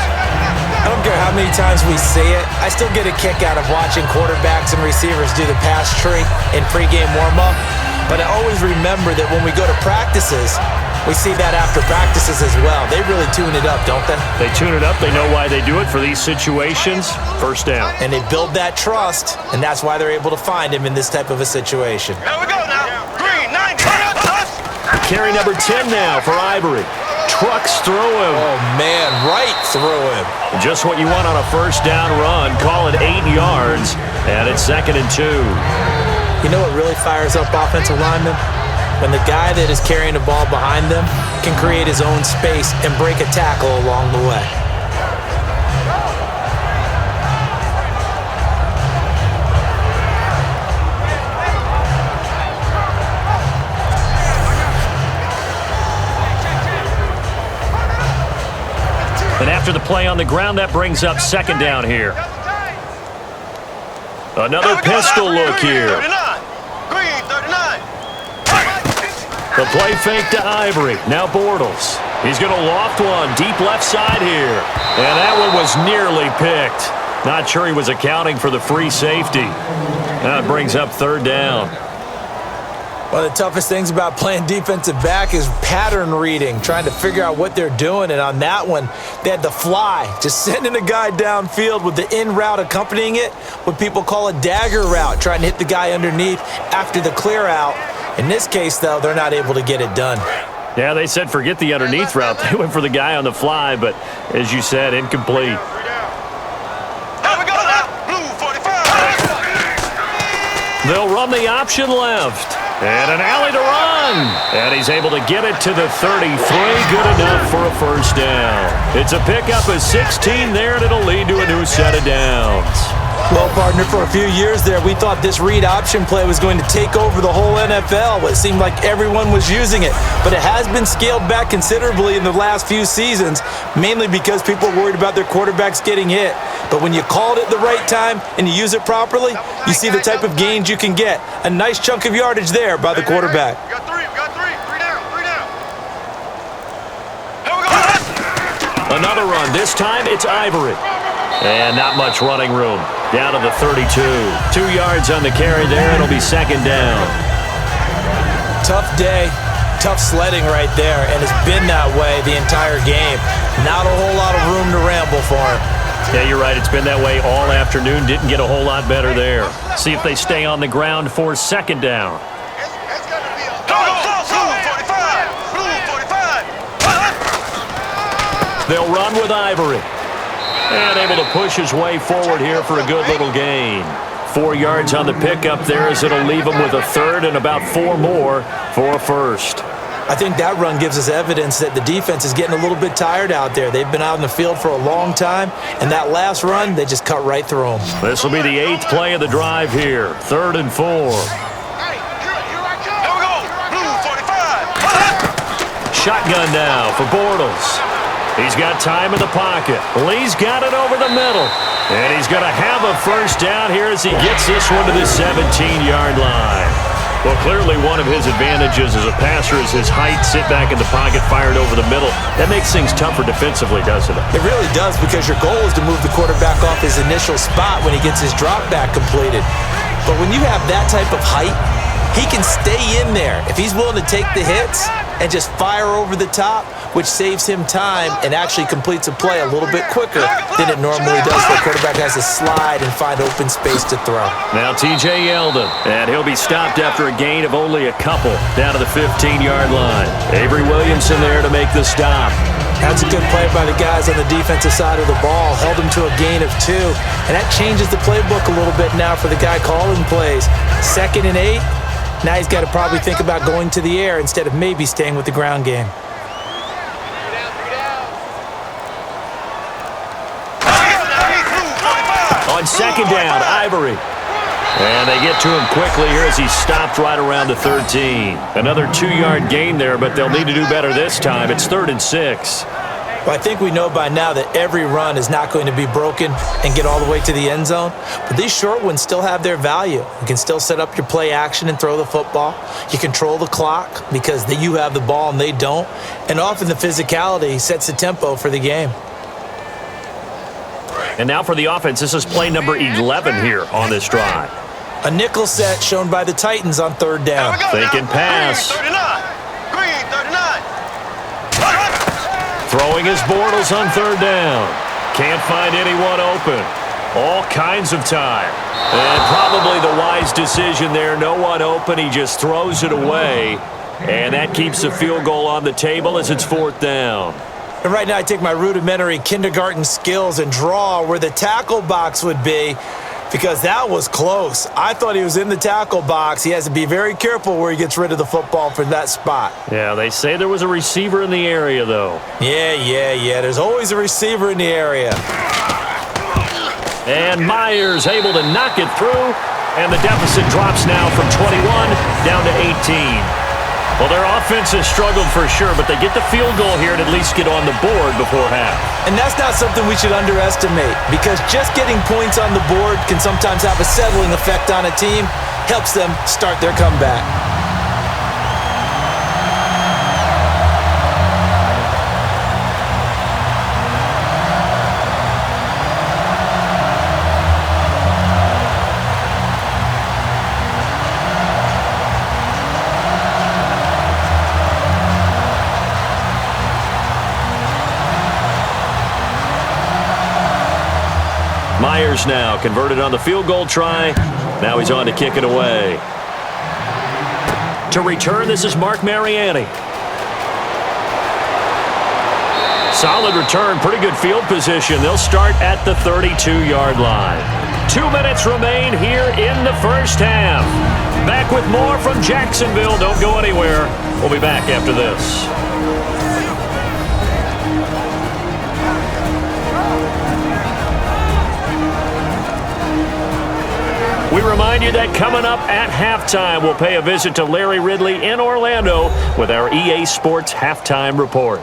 I don't care how many times we see it. I still get a kick out of watching quarterbacks and receivers do the pass tree in pregame warm-up. But I always remember that when we go to practices, we see that after practices as well. They really tune it up, don't they? They tune it up. They know why they do it for these situations. First down. And they build that trust, and that's why they're able to find him in this type of a situation. Here we go now. Green, 90. Carry number 10 now for Ivory. Trucks through him. Oh, man, right through him. Just what you want on a first down run. Call it 8 yards, and it's 2nd and 2. You know what really fires up offensive linemen? When the guy that is carrying the ball behind them can create his own space and break a tackle along the way. And after the play on the ground, that brings up 2nd down here. Another pistol look here. 39. Green, 39. The play fake to Ivory. Now Bortles. He's going to loft one deep left side here. And that one was nearly picked. Not sure he was accounting for the free safety. Now it brings up 3rd down. One of the toughest things about playing defensive back is pattern reading, trying to figure out what they're doing. And on that one, they had the fly, just sending a guy downfield with the in route accompanying it, what people call a dagger route, trying to hit the guy underneath after the clear out. In this case, though, they're not able to get it done. Yeah, they said forget the underneath route. They went for the guy on the fly, but as you said, incomplete. Here we go now. Blue, 45. They'll run the option left. And an alley to run. And he's able to get it to the 33. Good enough for a first down. It's a pickup of 16 there, and it'll lead to a new set of downs. Well, partner, for a few years there, we thought this read option play was going to take over the whole NFL. It seemed like everyone was using it. But it has been scaled back considerably in the last few seasons, mainly because people are worried about their quarterbacks getting hit. But when you call it at the right time and you use it properly, you see the type of gains you can get. A nice chunk of yardage there by the quarterback. We got 3. We got 3. 3 down. 3 down. Here we go. Another run. This time it's Ivory. And not much running room. Down to the 32. 2 yards on the carry there. It'll be 2nd down. Tough day. Tough sledding right there, and it's been that way the entire game. Not a whole lot of room to ramble for him. Yeah, you're right. It's been that way all afternoon. Didn't get a whole lot better there. See if they stay on the ground for 2nd down. It's got to be a Blue 45. Blue 45. They'll run with Ivory. And able to push his way forward here for a good little gain. 4 yards on the pickup there, as it'll leave them with a third and about 4 more for a first. I think that run gives us evidence that the defense is getting a little bit tired out there. They've been out in the field for a long time, and that last run, they just cut right through them. This will be the 8th play of the drive here. 3rd and 4. Hey, here we go. Blue 45. Shotgun now for Bortles. He's got time in the pocket. Lee's got it over the middle. And he's going to have a first down here as he gets this one to the 17-yard line. Well, clearly one of his advantages as a passer is his height. Sit back in the pocket, fired over the middle. That makes things tougher defensively, doesn't it? It really does, because your goal is to move the quarterback off his initial spot when he gets his drop back completed. But when you have that type of height, he can stay in there if he's willing to take the hits and just fire over the top, which saves him time and actually completes a play a little bit quicker than it normally does. The quarterback has to slide and find open space to throw. Now T.J. Yeldon, and he'll be stopped after a gain of only a couple down to the 15-yard line. Avery Williamson there to make the stop. That's a good play by the guys on the defensive side of the ball. Held him to a gain of 2, and that changes the playbook a little bit now for the guy calling plays. 2nd and 8. Now he's got to probably think about going to the air instead of maybe staying with the ground game. On 2nd down, Ivory. And they get to him quickly here as he's stopped right around the 13. Another 2-yard gain there, but they'll need to do better this time. It's 3rd and 6. Well, I think we know by now that every run is not going to be broken and get all the way to the end zone. But these short ones still have their value. You can still set up your play action and throw the football. You control the clock because you have the ball and they don't. And often the physicality sets the tempo for the game. And now for the offense, this is play number 11 here on this drive. A nickel set shown by the Titans on 3rd down. Thinking pass. Green 39. Throwing his Bortles on 3rd down. Can't find anyone open. All kinds of time. And probably the wise decision there. No one open. He just throws it away. And that keeps the field goal on the table as it's 4th down. And right now I take my rudimentary kindergarten skills and draw where the tackle box would be, because that was close. I thought he was in the tackle box. He has to be very careful where he gets rid of the football from that spot. Yeah, they say there was a receiver in the area, though. Yeah. There's always a receiver in the area. And Myers able to knock it through, and the deficit drops now from 21 down to 18. Well, their offense has struggled for sure, but they get the field goal here and at least get on the board before half. And that's not something we should underestimate, because just getting points on the board can sometimes have a settling effect on a team, helps them start their comeback. Myers now converted on the field goal try. Now he's on to kick it away. To return, this is Mark Mariani. Solid return, pretty good field position. They'll start at the 32-yard line. 2 minutes remain here in the first half. Back with more from Jacksonville. Don't go anywhere. We'll be back after this. We remind you that coming up at halftime, we'll pay a visit to Larry Ridley in Orlando with our EA Sports Halftime Report.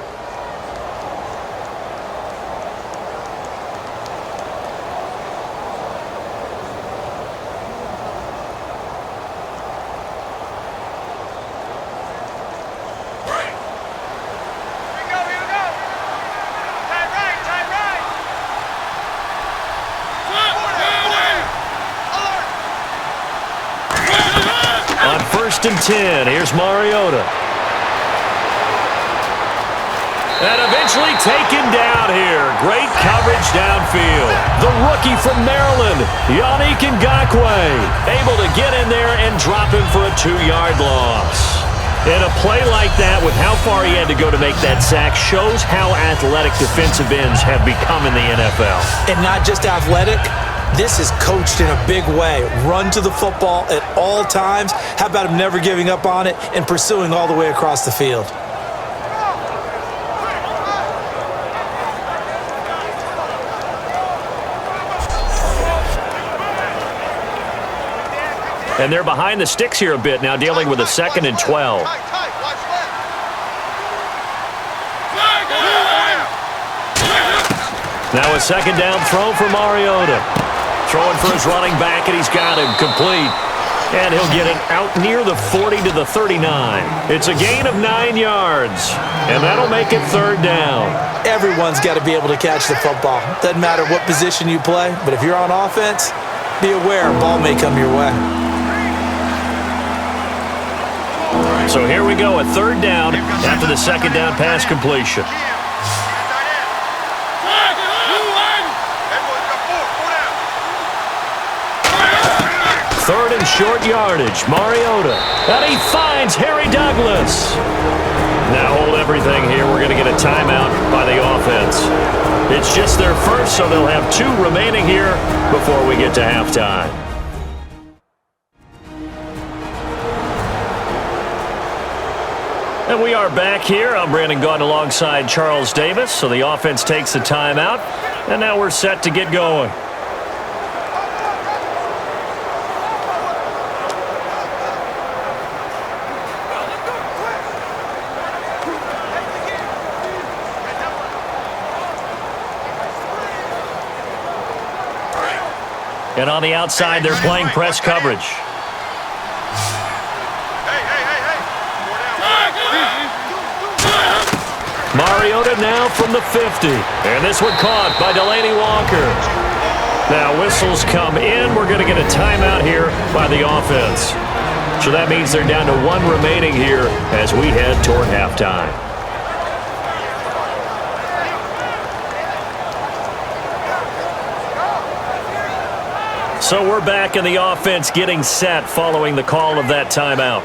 And 10. Here's Mariota. And eventually taken down here. Great coverage downfield. The rookie from Maryland, Yannick Ngakoue, able to get in there and drop him for a 2-yard loss. And a play like that, with how far he had to go to make that sack, shows how athletic defensive ends have become in the NFL. And not just athletic, This is coached in a big way. Run to the football at all times. How about him never giving up on it and pursuing all the way across the field? And they're behind the sticks here a bit now, dealing with a 2nd and 12. Now a 2nd down throw for Mariota. Throwing for his running back, and he's got him complete. And he'll get it out near the 40 to the 39. It's a gain of 9 yards, and that'll make it 3rd down. Everyone's got to be able to catch the football. Doesn't matter what position you play, but if you're on offense, be aware a ball may come your way. So here we go, a 3rd down after the 2nd down pass completion. 3rd and short yardage. Mariota. And he finds Harry Douglas. Now hold everything here. We're going to get a timeout by the offense. It's just their first, so they'll have 2 remaining here before we get to halftime. And we are back here. I'm Brandon Gaudin alongside Charles Davis. So the offense takes the timeout, and now we're set to get going. And on the outside, they're playing press coverage. Mariota now from the 50. And this one caught by Delaney Walker. Now whistles come in. We're going to get a timeout here by the offense. So that means they're down to 1 remaining here as we head toward halftime. So we're back in the offense getting set following the call of that timeout.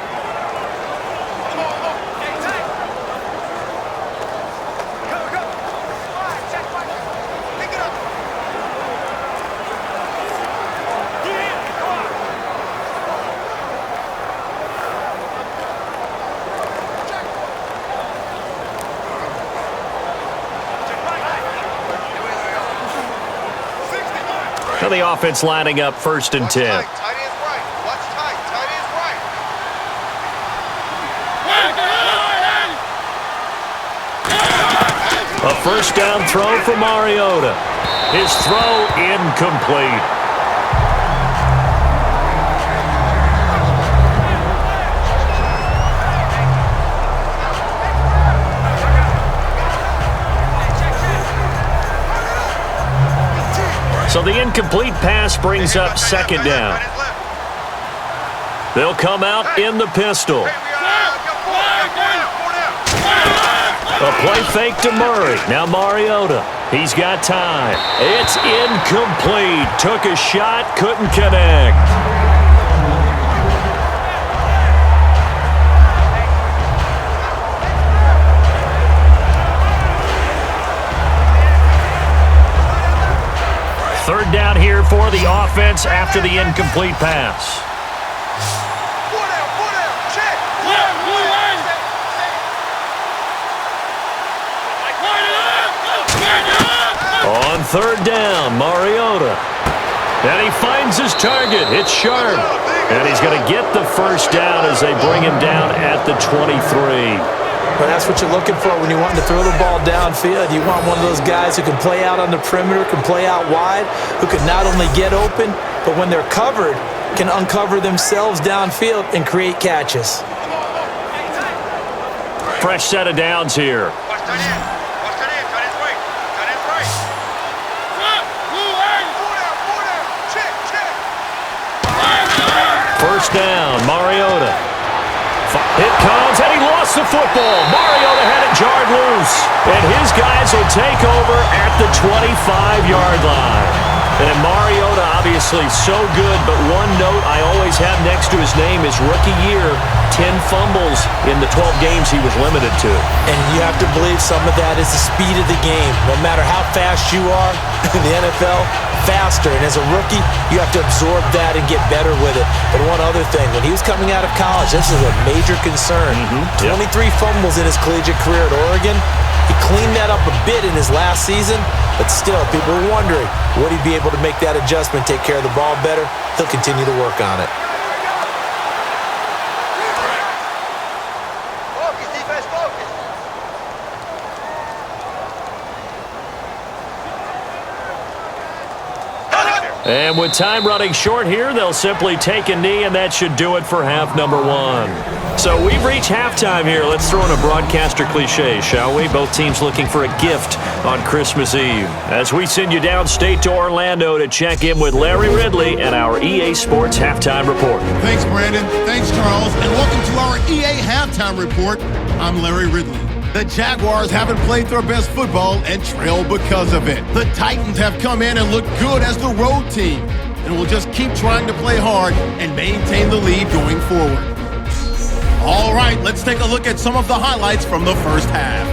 And the offense lining up 1st and 10. Tight ends right. Watch tight. Tight ends right. A 1st down throw for Mariota. His throw incomplete. So the incomplete pass brings up 2nd down. They'll come out in the pistol. A play fake to Murray. Now Mariota. He's got time. It's incomplete. Took a shot, couldn't connect. Third down here for the offense after the incomplete pass. On 3rd down, Mariota. And he finds his target. It's sharp. And he's going to get the 1st down as they bring him down at the 23. But that's what you're looking for when you want to throw the ball downfield. You want one of those guys who can play out on the perimeter, can play out wide, who can not only get open, but when they're covered, can uncover themselves downfield and create catches. Fresh set of downs here. Watch tight end. Watch tight end. Tight end's right. Tight end's right. Check. 1st down, Mariota. It comes, and he lost the football. Mariota had it jarred loose. And his guys will take over at the 25-yard line. And Mariota, obviously so good, but one note I always have next to his name his rookie year, 10 fumbles in the 12 games he was limited to. And you have to believe some of that is the speed of the game. No matter how fast you are in the NFL, faster. And as a rookie, you have to absorb that and get better with it. But one other thing, when he was coming out of college, this is a major concern. 23 fumbles in his collegiate career at Oregon. He cleaned that up a bit in his last season, but still, people are wondering, would he be able to make that adjustment, take care of the ball better? He'll continue to work on it. Focus, defense, focus. And with time running short here, they'll simply take a knee, and that should do it for half number one. So we've reached halftime here. Let's throw in a broadcaster cliche, shall we? Both teams looking for a gift on Christmas Eve. As we send you downstate to Orlando to check in with Larry Ridley and our EA Sports Halftime Report. Thanks, Brandon. Thanks, Charles. And welcome to our EA Halftime Report. I'm Larry Ridley. The Jaguars haven't played their best football and trail because of it. The Titans have come in and looked good as the road team and will just keep trying to play hard and maintain the lead going forward. All right, let's take a look at some of the highlights from the first half.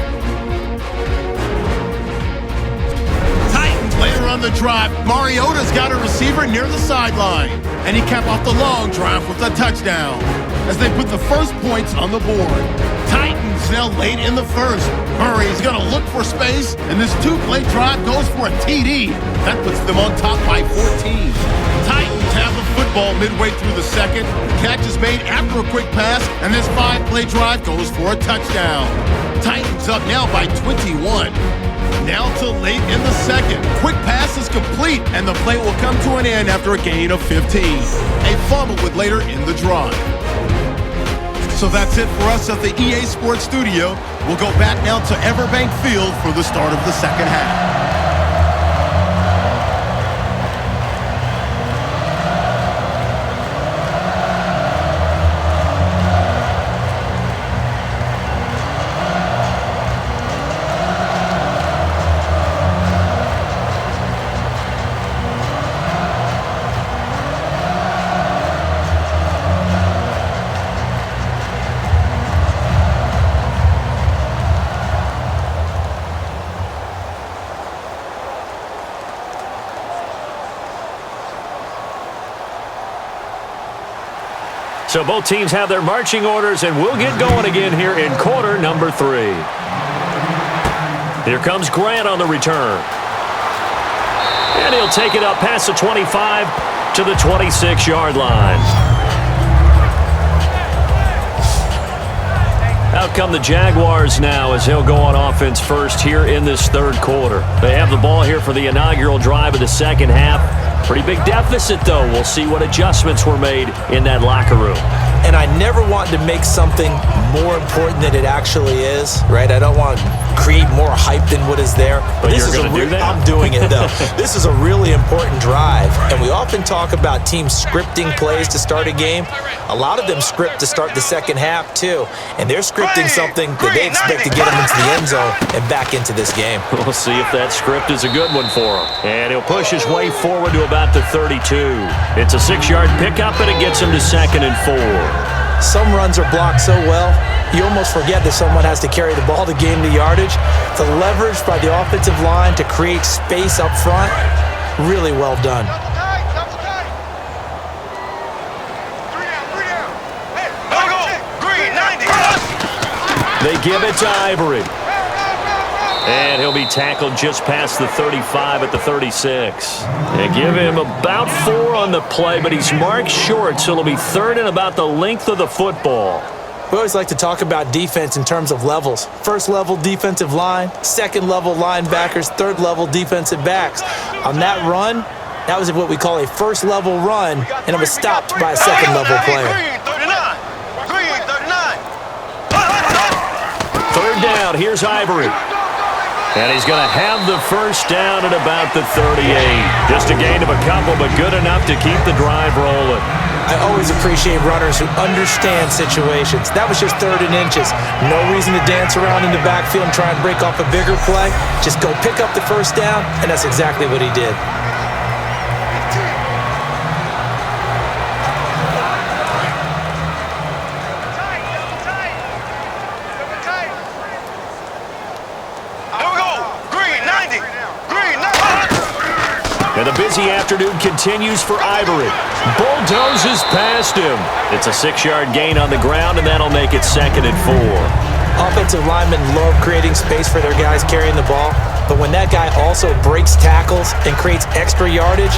Titans later on the drive, Mariota's got a receiver near the sideline, and he capped off the long drive with a touchdown as they put the first points on the board. Titans now late in the first. Murray's going to look for space, and this two-play drive goes for a TD. That puts them on top by 14. Titans have the football midway through the second. The catch is made after a quick pass, and this five-play drive goes for a touchdown. Titans up now by 21. Now to late in the second. Quick pass is complete, and the play will come to an end after a gain of 15. A fumble with later in the drive. So that's it for us at the EA Sports Studio. We'll go back now to Everbank Field for the start of the second half. So both teams have their marching orders, and we'll get going again here in quarter number 3. Here comes Grant on the return. And he'll take it up past the 25 to the 26-yard line. Out come the Jaguars now as he'll go on offense first here in this third quarter. They have the ball here for the inaugural drive of the second half. Pretty big deficit, though. We'll see what adjustments were made in that locker room. And I never want to make something more important than it actually is, right? I don't want to create more hype than what is there. But you're going to do that? I'm doing it, though. This is a really important drive, and we often talk about teams scripting plays to start a game. A lot of them script to start the second half, too, and they're scripting something that they expect to get them into the end zone and back into this game. We'll see if that script is a good one for him. And he'll push his way forward to about the 32. It's a 6-yard pickup, and it gets him to 2nd and 4. Some runs are blocked so well, you almost forget that someone has to carry the ball to gain the yardage. The leverage by the offensive line to create space up front, really well done. Double tight. 3 down. Hey, go. Green, 90. They give it to Ivory. And he'll be tackled just past the 35 at the 36. They give him about 4 on the play, but he's marked short, so it'll be 3rd and about the length of the football. We always like to talk about defense in terms of levels. First level defensive line, second level linebackers, third level defensive backs. On that run, that was what we call a first level run, and it was stopped by a second level player. Green, 39. 3rd down, here's Ivory. And he's going to have the first down at about the 38. Just a gain of a couple, but good enough to keep the drive rolling. I always appreciate runners who understand situations. That was just 3rd and inches. No reason to dance around in the backfield and try and break off a bigger play. Just go pick up the first down, and that's exactly what he did. busy afternoon continues for Ivory. Bulldozes past him. It's a 6-yard gain on the ground, and that'll make it 2nd and 4. Offensive linemen love creating space for their guys carrying the ball, but when that guy also breaks tackles and creates extra yardage,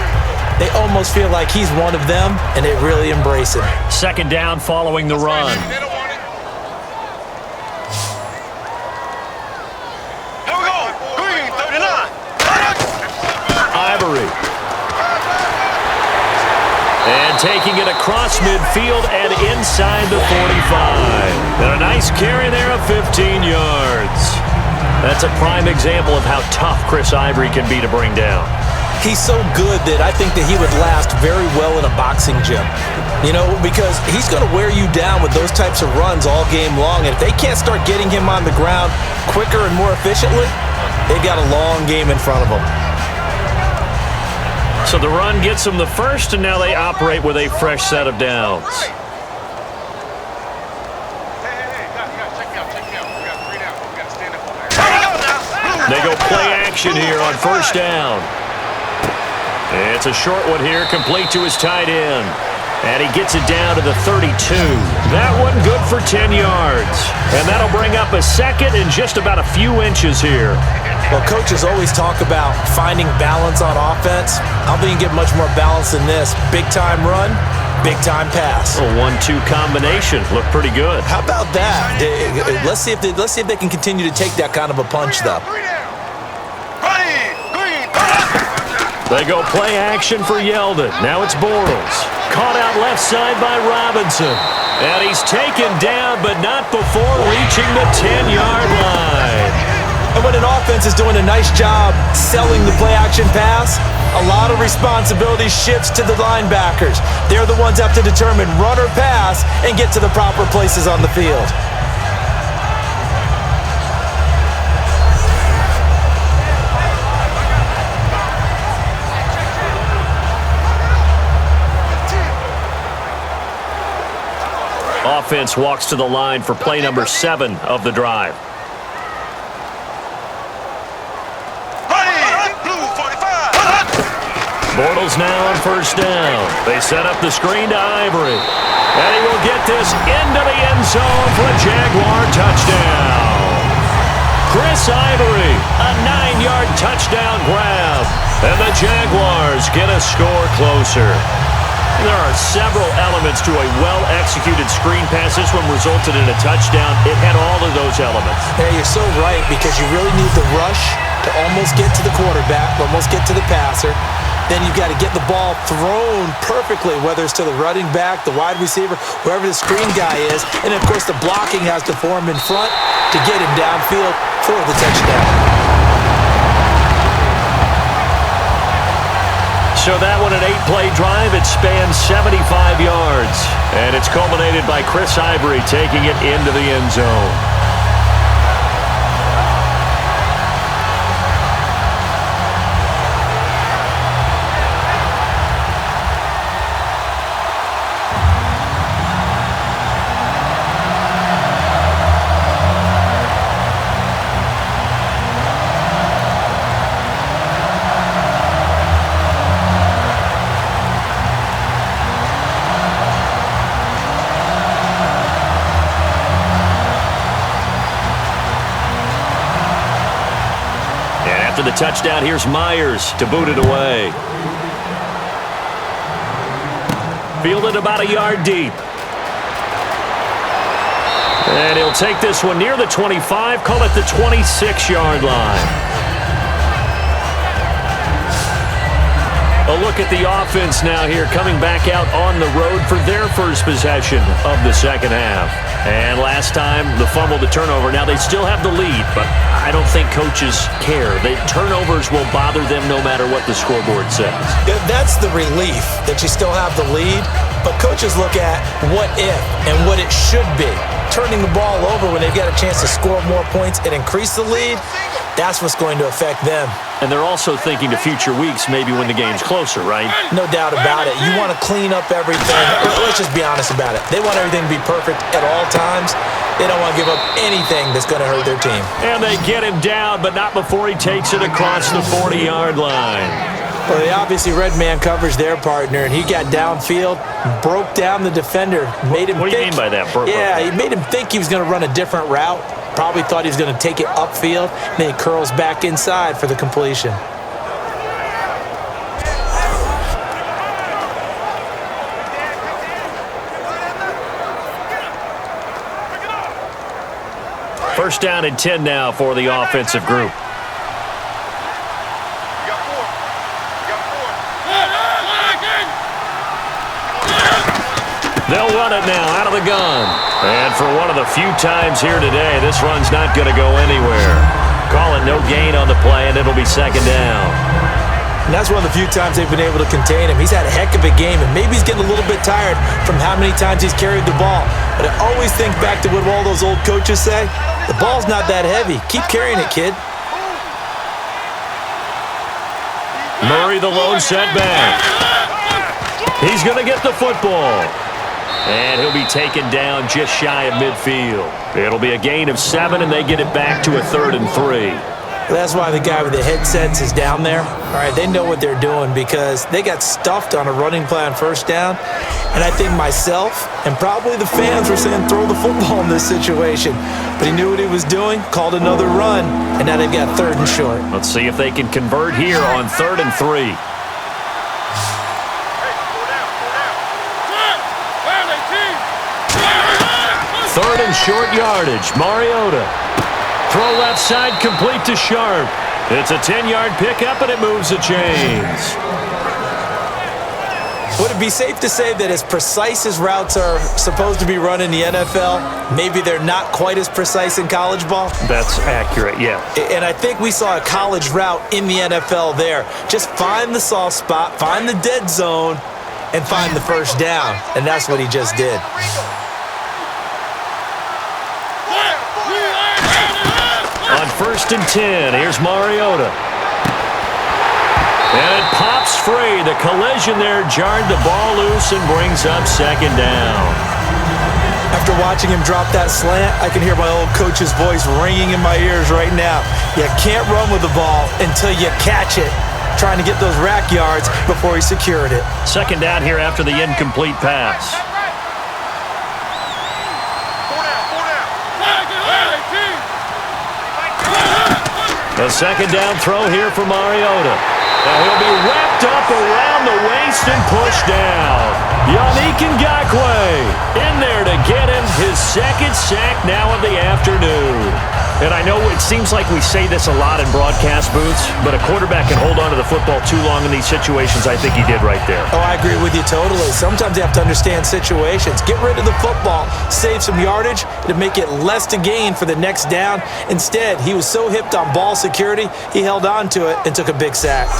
they almost feel like he's one of them, and they really embrace him. 2nd down following the run. Here we go. Green, 39. Ivory. And taking it across midfield and inside the 45. And a nice carry there of 15 yards. That's a prime example of how tough Chris Ivory can be to bring down. He's so good that I think that he would last very well in a boxing gym. You know, because he's going to wear you down with those types of runs all game long. And if they can't start getting him on the ground quicker and more efficiently, they've got a long game in front of them. So the run gets them the first, and now they operate with a fresh set of downs. They go play action here on 1st down. It's a short one here, complete to his tight end. And he gets it down to the 32. That one good for 10 yards. And that'll bring up a 2nd and just about a few inches here. Well, coaches always talk about finding balance on offense. I don't think you get much more balance than this. Big-time run, big-time pass. A 1-2 combination. Looked pretty good. How about that? Let's see if they can continue to take that kind of a punch, though. They go play action for Yeldon. Now it's Bortles. Caught out left side by Robinson. And he's taken down, but not before reaching the 10-yard line. And when an offense is doing a nice job selling the play-action pass, a lot of responsibility shifts to the linebackers. They're the ones that have to determine run or pass and get to the proper places on the field. Offense walks to the line for play number 7 of the drive. Bortles now on 1st down. They set up the screen to Ivory. And he will get this into the end zone for a Jaguar touchdown. Chris Ivory, a 9-yard touchdown grab. And the Jaguars get a score closer. There are several elements to a well-executed screen pass. This one resulted in a touchdown. It had all of those elements. Yeah, you're so right, because you really need the rush to almost get to the quarterback, almost get to the passer. Then you've got to get the ball thrown perfectly, whether it's to the running back, the wide receiver, wherever the screen guy is. And, of course, the blocking has to form in front to get him downfield for the touchdown. So that one, an 8-play drive, it spans 75 yards. And it's culminated by Chris Ivory taking it into the end zone. After the touchdown, here's Myers to boot it away. Fielded about a yard deep. And he'll take this one near the 25, call it the 26-yard line. A look at the offense now here, coming back out on the road for their first possession of the second half. And last time, the fumble, the turnover. Now they still have the lead, but I don't think coaches care. The turnovers will bother them no matter what the scoreboard says. Yeah, that's the relief, that you still have the lead. But coaches look at what if and what it should be. Turning the ball over when they've got a chance to score more points and increase the lead, that's what's going to affect them. And they're also thinking to future weeks, maybe when the game's closer, right? No doubt about it. You want to clean up everything. Let's just be honest about it. They want everything to be perfect at all times. They don't want to give up anything that's going to hurt their team. And they get him down, but not before he takes it across the 40-yard line. Well, they obviously read man coverage their partner, and he got downfield, broke down the defender, made him What do you mean by that? Yeah, he made him think he was going to run a different route. Probably thought he was going to take it upfield, and then he curls back inside for the completion. First down and 10 now for the offensive group. They'll run it now out of the gun. And for one of the few times here today, this run's not going to go anywhere. Call it no gain on the play, and it'll be second down. And that's one of the few times they've been able to contain him. He's had a heck of a game, and maybe he's getting a little bit tired from how many times he's carried the ball. But I always think back to what all those old coaches say. The ball's not that heavy. Keep carrying it, kid. Murray, the lone setback. He's going to get the football. And he'll be taken down just shy of midfield. It'll be a gain of 7, and they get it back to a 3rd and 3. That's why the guy with the headsets is down there. All right, they know what they're doing because they got stuffed on a running play on first down. And I think myself and probably the fans were saying throw the football in this situation. But he knew what he was doing, called another run, and now they've got 3rd and short. Let's see if they can convert here on 3rd and 3. Third and short yardage. Mariota. Throw left side, complete to Sharp. It's a 10-yard pickup, and it moves the chains. Would it be safe to say that as precise as routes are supposed to be run in the NFL, maybe they're not quite as precise in college ball? That's accurate, yeah. And I think we saw a college route in the NFL there. Just find the soft spot, find the dead zone, and find the first down. And that's what he just did. On 1st and 10, here's Mariota. And it pops free. The collision there jarred the ball loose and brings up second down. After watching him drop that slant, I can hear my old coach's voice ringing in my ears right now. You can't run with the ball until you catch it. Trying to get those rack yards before he secured it. Second down here after the incomplete pass. A second down throw here for Mariota. And he'll be wrapped up around the waist and pushed down. Yannick Ngakoue in there to get him his second sack now of the afternoon. And I know it seems like we say this a lot in broadcast booths, but a quarterback can hold on to the football too long in these situations. I think he did right there. Oh, I agree with you totally. Sometimes you have to understand situations. Get rid of the football, save some yardage to make it less to gain for the next down. Instead, he was so hipped on ball security, he held on to it and took a big sack.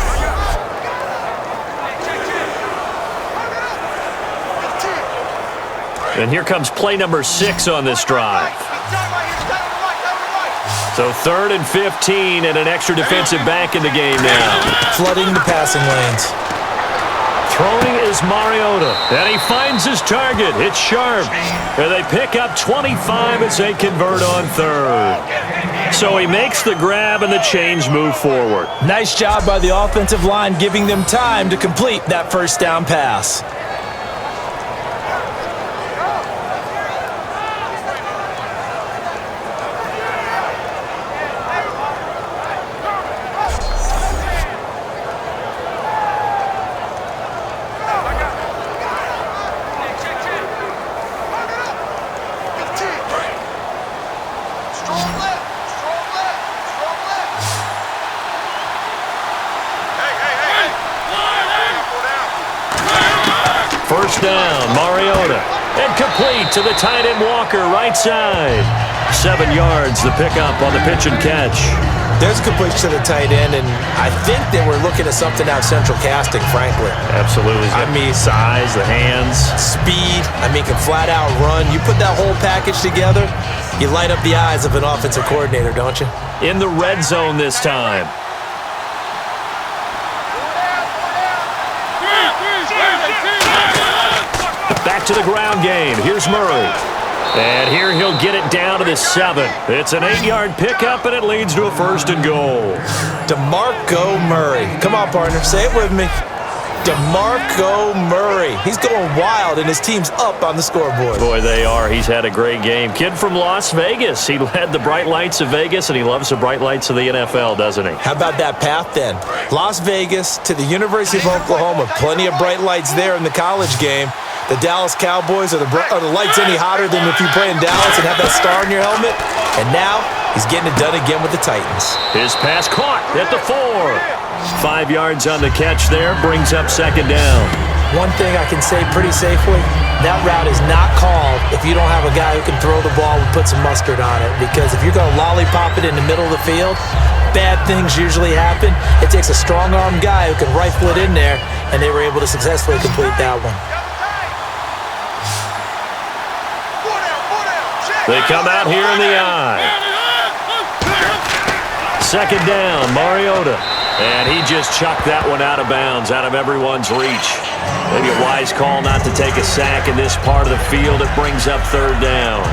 And here comes play number 6 on this drive. So 3rd and 15 and an extra defensive back in the game now. Flooding the passing lanes. Throwing is Mariota. And he finds his target. It's Sharp. And they pick up 25 as they convert on 3rd. So he makes the grab and the chains move forward. Nice job by the offensive line giving them time to complete that first down pass. First down, Mariota. And complete to the tight end Walker, right side. 7 yards, the pickup on the pitch and catch. There's a completion to the tight end, and I think they were looking at something out central casting, frankly. Absolutely. I mean, size, the hands. Speed, can flat out run. You put that whole package together, you light up the eyes of an offensive coordinator, don't you? In the red zone this time. Back to the ground game. Here's Murray. And here he'll get it down to the 7. It's an 8-yard pickup, and it leads to a 1st and goal. DeMarco Murray. Come on, partner. Say it with me. DeMarco Murray. He's going wild, and his team's up on the scoreboard. Boy, they are. He's had a great game. Kid from Las Vegas. He led the bright lights of Vegas, and he loves the bright lights of the NFL, doesn't he? How about that path, then? Las Vegas to the University of Oklahoma. Plenty of bright lights there in the college game. The Dallas Cowboys, are the lights any hotter than if you play in Dallas and have that star in your helmet? And now he's getting it done again with the Titans. His pass caught at the 4. 5 yards on the catch there, brings up 2nd down. One thing I can say pretty safely, that route is not called if you don't have a guy who can throw the ball and put some mustard on it. Because if you're going to lollipop it in the middle of the field, bad things usually happen. It takes a strong-arm guy who can rifle it in there, and they were able to successfully complete that one. They come out here in the eye. 2nd down, Mariota. And he just chucked that one out of bounds, out of everyone's reach. Maybe a wise call not to take a sack in this part of the field. It brings up 3rd down.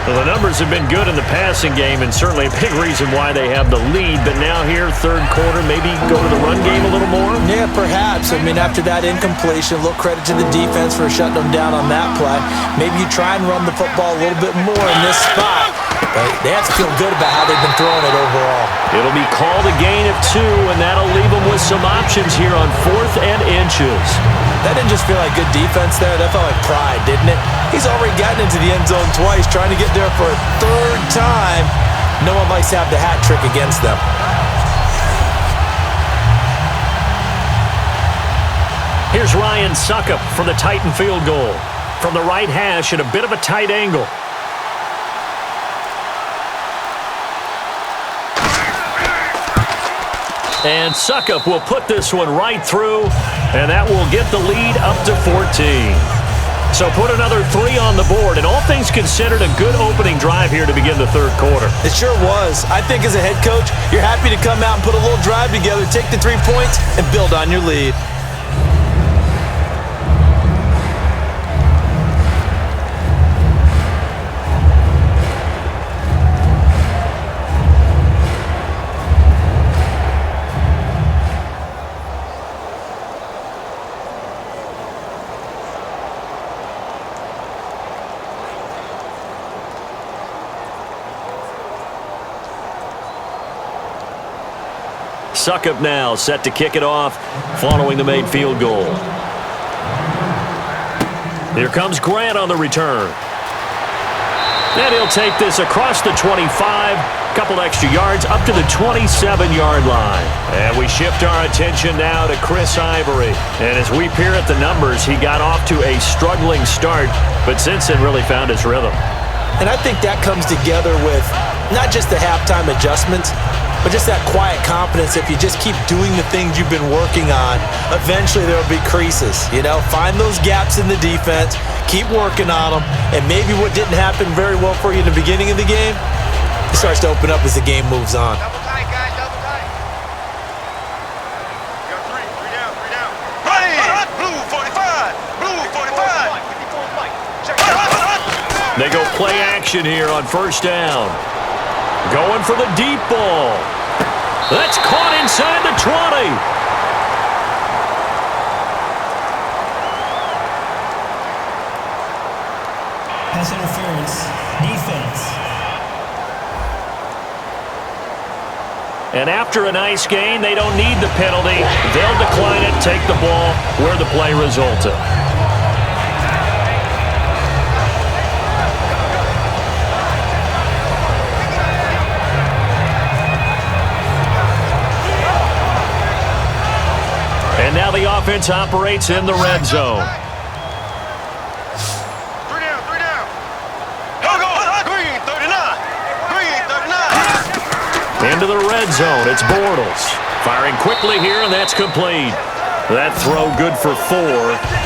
Well, the numbers have been good in the passing game, and certainly a big reason why they have the lead. But now here, 3rd quarter, maybe go to the run game a little more? Yeah, perhaps. I mean, after that incompletion, a little credit to the defense for shutting them down on that play. Maybe you try and run the football a little bit more in this spot. But they have to feel good about how they've been throwing it overall. It'll be called a gain of 2, and that'll leave them with some options here on 4th and inches. That didn't just feel like good defense there. That felt like pride, didn't it? He's already gotten into the end zone twice, trying to get there for a 3rd time. No one likes to have the hat trick against them. Here's Ryan Suckup for the Titan field goal. From the right hash at a bit of a tight angle. And Suckup will put this one right through, and that will get the lead up to 14. So put another 3 on the board, and all things considered, a good opening drive here to begin the 3rd quarter. It sure was. I think as a head coach, you're happy to come out and put a little drive together, take the 3 points, and build on your lead. Suckup now set to kick it off following the made field goal. Here comes Grant on the return. And he'll take this across the 25, couple extra yards up to the 27-yard line. And we shift our attention now to Chris Ivory. And as we peer at the numbers, he got off to a struggling start, but since then really found his rhythm. And I think that comes together with not just the halftime adjustments, but just that quiet confidence. If you just keep doing the things you've been working on, eventually there will be creases. You know, find those gaps in the defense, keep working on them, and maybe what didn't happen very well for you in the beginning of the game, it starts to open up as the game moves on. Double tight, guys, double tight. You got 3 down, 3 down. Right! Blue 45, blue 45. They go play action here on 1st down. Going for the deep ball. That's caught inside the 20. Pass interference. Defense. And after a nice gain, they don't need the penalty. They'll decline it, take the ball where the play resulted. And now the offense operates in the red zone. 3 down, 3 down. Go, green 39. Green 39. Into the red zone, it's Bortles. Firing quickly here, and that's complete. That throw good for 4.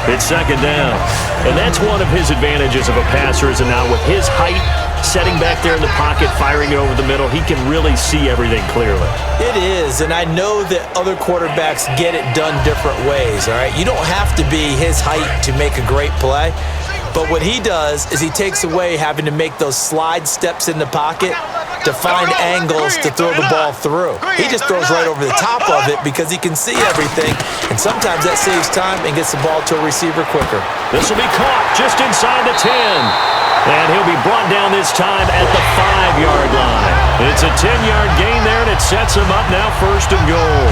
It's 2nd down. And that's one of his advantages of a passer, is now with his height, setting back there in the pocket, firing it over the middle, he can really see everything clearly. It is, and I know that other quarterbacks get it done different ways, all right? You don't have to be his height to make a great play, But what he does is he takes away having to make those slide steps in the pocket to find angles to throw the ball through. He just throws right over the top of it because he can see everything, and sometimes that saves time and gets the ball to a receiver quicker. This will be caught just inside the 10. And he'll be brought down this time at the 5-yard line. It's a 10-yard gain there, and it sets him up now 1st and goal.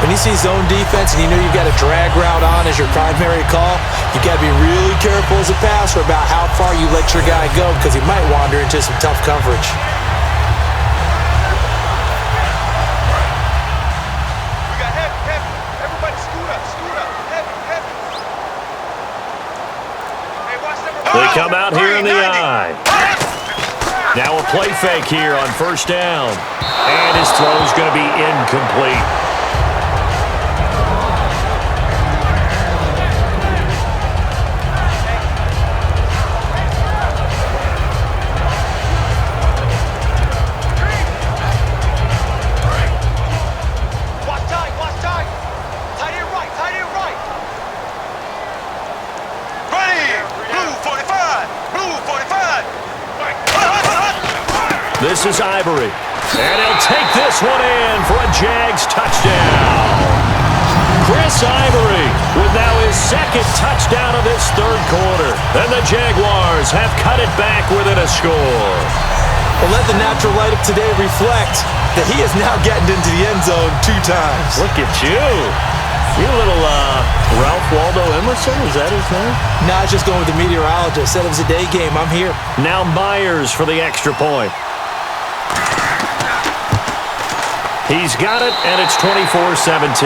When you see zone defense and you know you've got a drag route on as your primary call, you've got to be really careful as a passer about how far you let your guy go because he might wander into some tough coverage. They come out here in the eye. Now a play fake here on 1st down. And his throw's going to be incomplete. This is Ivory, and he'll take this one in for a Jags touchdown. Chris Ivory with now his 2nd touchdown of this 3rd quarter, and the Jaguars have cut it back within a score. Well, let the natural light of today reflect that he has now gotten into the end zone 2 times. Look at you. You little Ralph Waldo Emerson, is that his name? No, I was just going with the meteorologist. Said it was a day game. I'm here. Now Myers for the extra point. He's got it, and it's 24-17.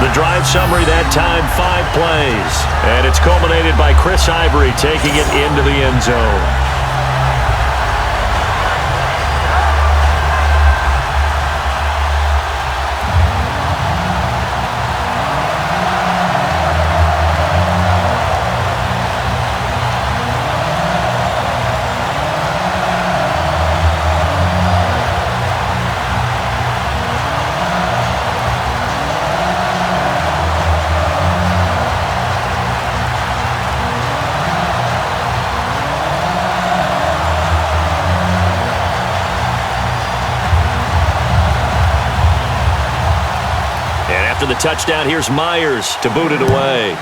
The drive summary that time, 5 plays. And it's culminated by Chris Ivory taking it into the end zone. After the touchdown, here's Myers to boot it away.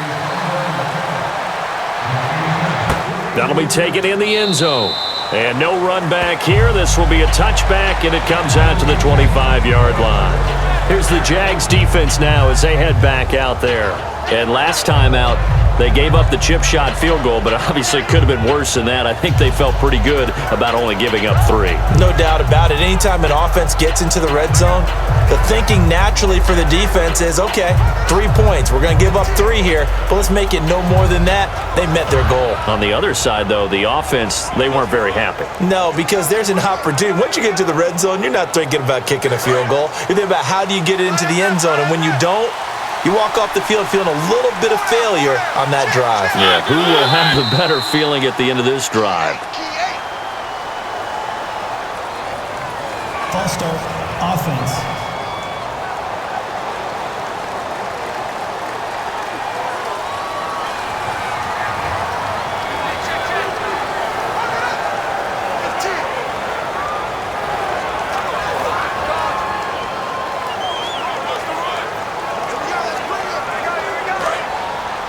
That'll be taken in the end zone. And no run back here. This will be a touchback, and it comes out to the 25-yard line. Here's the Jags defense now as they head back out there. And last time out, they gave up the chip shot field goal, but obviously it could have been worse than that. I think they felt pretty good about only giving up 3. No doubt about it. Anytime an offense gets into the red zone, the thinking naturally for the defense is, okay, 3 points. We're going to give up 3 here, but let's make it no more than that. They met their goal. On the other side, though, the offense, they weren't very happy. No, because there's an opportunity. Once you get to the red zone, you're not thinking about kicking a field goal. You're thinking about how do you get it into the end zone, and when you don't, you walk off the field feeling a little bit of failure on that drive. Yeah, who will have the better feeling at the end of this drive? False start, offense.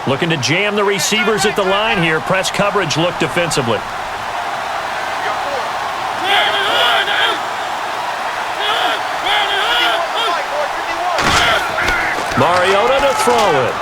Looking to jam the receivers at the line here. Press coverage look defensively. Mariota to throw it.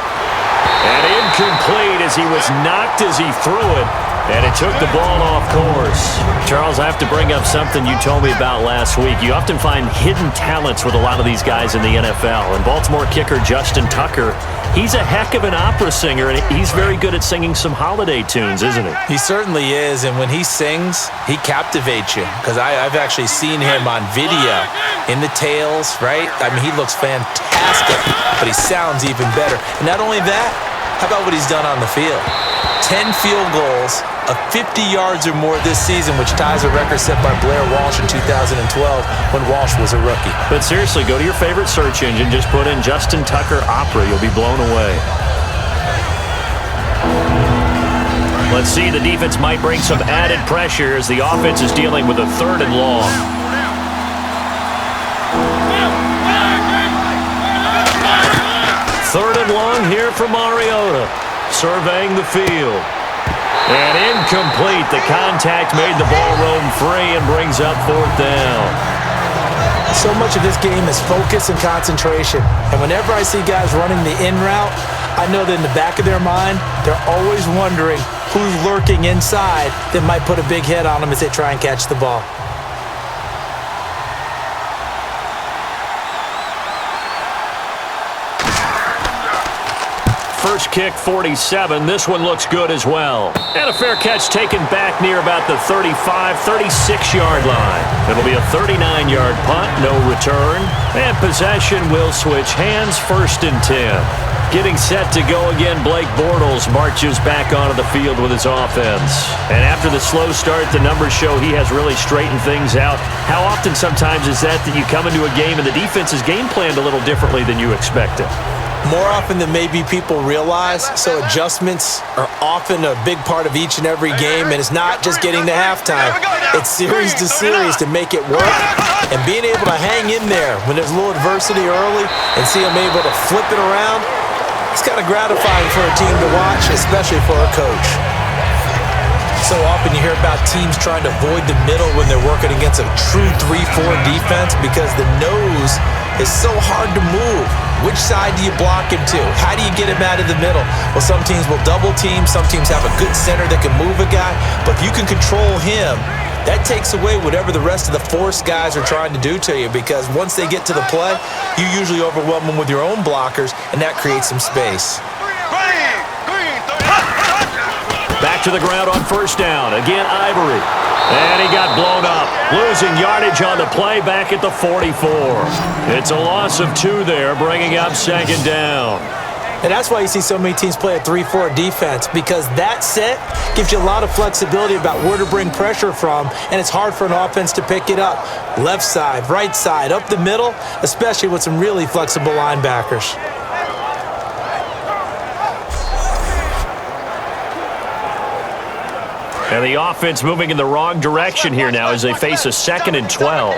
And incomplete as he was knocked as he threw it. And it took the ball off course. Charles, I have to bring up something you told me about last week. You often find hidden talents with a lot of these guys in the NFL. And Baltimore kicker Justin Tucker, he's a heck of an opera singer, and he's very good at singing some holiday tunes, isn't he? He certainly is, and when he sings, he captivates you. Because I've actually seen him on video in the tails, right? I mean, he looks fantastic, but he sounds even better. And not only that, how about what he's done on the field? 10 field goals of 50 yards or more this season, which ties a record set by Blair Walsh in 2012 when Walsh was a rookie. But seriously, go to your favorite search engine, just put in Justin Tucker Opera. You'll be blown away. Let's see, the defense might bring some added pressure as the offense is dealing with a 3rd and long. Third and long here for Mariota, surveying the field. And incomplete. The contact made the ball roam free and brings up 4th down. So much of this game is focus and concentration. And whenever I see guys running the in route, I know that in the back of their mind, they're always wondering who's lurking inside that might put a big hit on them as they try and catch the ball. First kick, 47. This one looks good as well. And a fair catch taken back near about the 35, 36-yard line. It'll be a 39-yard punt, no return. And possession will switch hands, 1st and 10. Getting set to go again, Blake Bortles marches back onto the field with his offense. And after the slow start, the numbers show he has really straightened things out. How often sometimes is that you come into a game and the defense is game planned a little differently than you expected? More often than maybe people realize, so adjustments are often a big part of each and every game, and it's not just getting to halftime. It's series to series to make it work, and being able to hang in there when there's a little adversity early and see them able to flip it around, it's kind of gratifying for a team to watch, especially for a coach. So often you hear about teams trying to avoid the middle when they're working against a true 3-4 defense because the nose is so hard to move. Which side do you block him to? How do you get him out of the middle? Well, some teams will double team. Some teams have a good center that can move a guy. But if you can control him, that takes away whatever the rest of the force guys are trying to do to you, because once they get to the play, you usually overwhelm them with your own blockers, and that creates some space. Back to the ground on 1st down. Again, Ivory. And he got blown up. Losing yardage on the play back at the 44. It's a loss of 2 there, bringing up 2nd down. And that's why you see so many teams play a 3-4 defense, because that set gives you a lot of flexibility about where to bring pressure from, and it's hard for an offense to pick it up. Left side, right side, up the middle, especially with some really flexible linebackers. And the offense moving in the wrong direction here now as they face a 2nd and 12.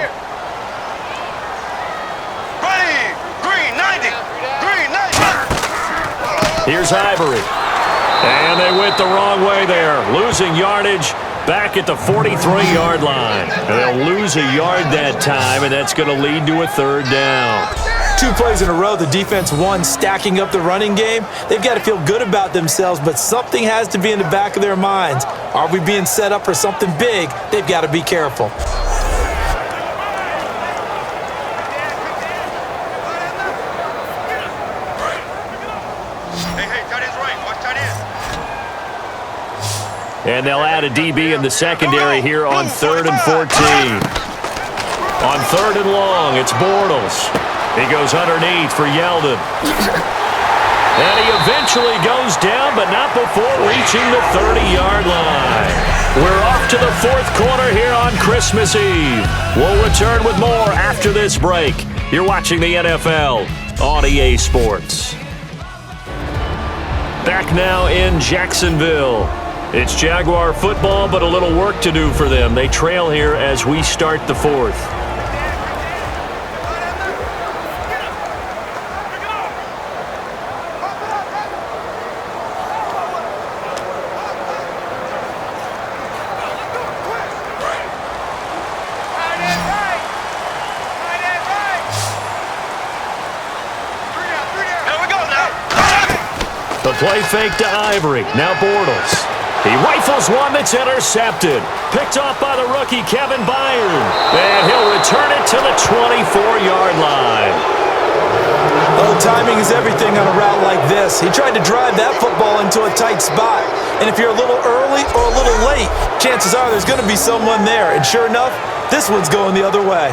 Green 90. Here's Ivory. And they went the wrong way there. Losing yardage back at the 43-yard line. And they'll lose a yard that time, and that's going to lead to a 3rd down. 2 plays in a row, the defense won, stacking up the running game. They've got to feel good about themselves, but something has to be in the back of their minds. Are we being set up for something big? They've got to be careful. Hey, tight end's right. Watch tight end. And they'll add a DB in the secondary here on 3rd and 14. On 3rd and long, it's Bortles. He goes underneath for Yeldon. And he eventually goes down, but not before reaching the 30-yard line. We're off to the 4th quarter here on Christmas Eve. We'll return with more after this break. You're watching the NFL on EA Sports. Back now in Jacksonville. It's Jaguar football, but a little work to do for them. They trail here as we start the 4th. The play fake to Ivory. Now Bortles. He rifles one that's intercepted. Picked off by the rookie, Kevin Byron. And he'll return it to the 24-yard line. Oh, timing is everything on a route like this. He tried to drive that football into a tight spot. And if you're a little early or a little late, chances are there's going to be someone there. And sure enough, this one's going the other way.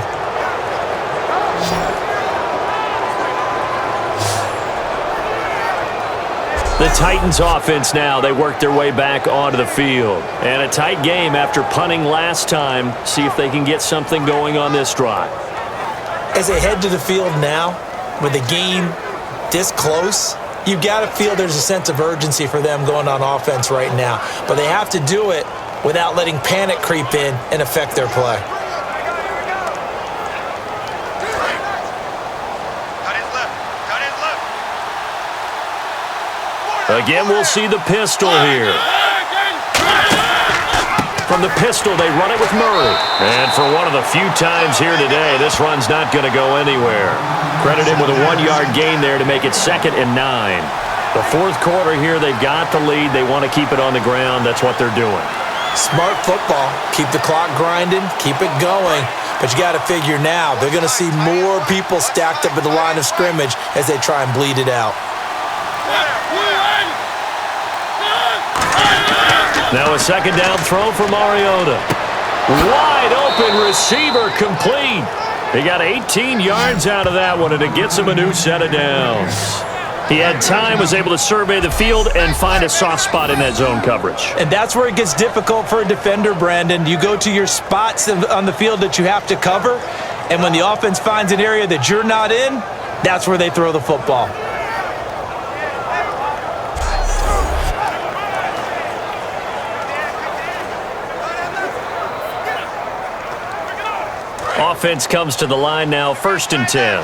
The Titans offense now, they work their way back onto the field. And a tight game after punting last time. See if they can get something going on this drive. As they head to the field now, with the game this close, you've got to feel there's a sense of urgency for them going on offense right now. But they have to do it without letting panic creep in and affect their play. Again, we'll see the pistol here. From the pistol, they run it with Murray. And for one of the few times here today, this run's not going to go anywhere. Credit him with a 1-yard gain there to make it 2nd and 9. The fourth quarter here, they've got the lead. They want to keep it on the ground. That's what they're doing. Smart football. Keep the clock grinding. Keep it going. But you got to figure now, they're going to see more people stacked up at the line of scrimmage as they try and bleed it out. Now a 2nd down throw for Mariota. Wide open receiver complete. He got 18 yards out of that one, and it gets him a new set of downs. He had time, was able to survey the field and find a soft spot in that zone coverage. And that's where it gets difficult for a defender, Brandon. You go to your spots on the field that you have to cover, and when the offense finds an area that you're not in, that's where they throw the football. Offense comes to the line now, 1st and 10.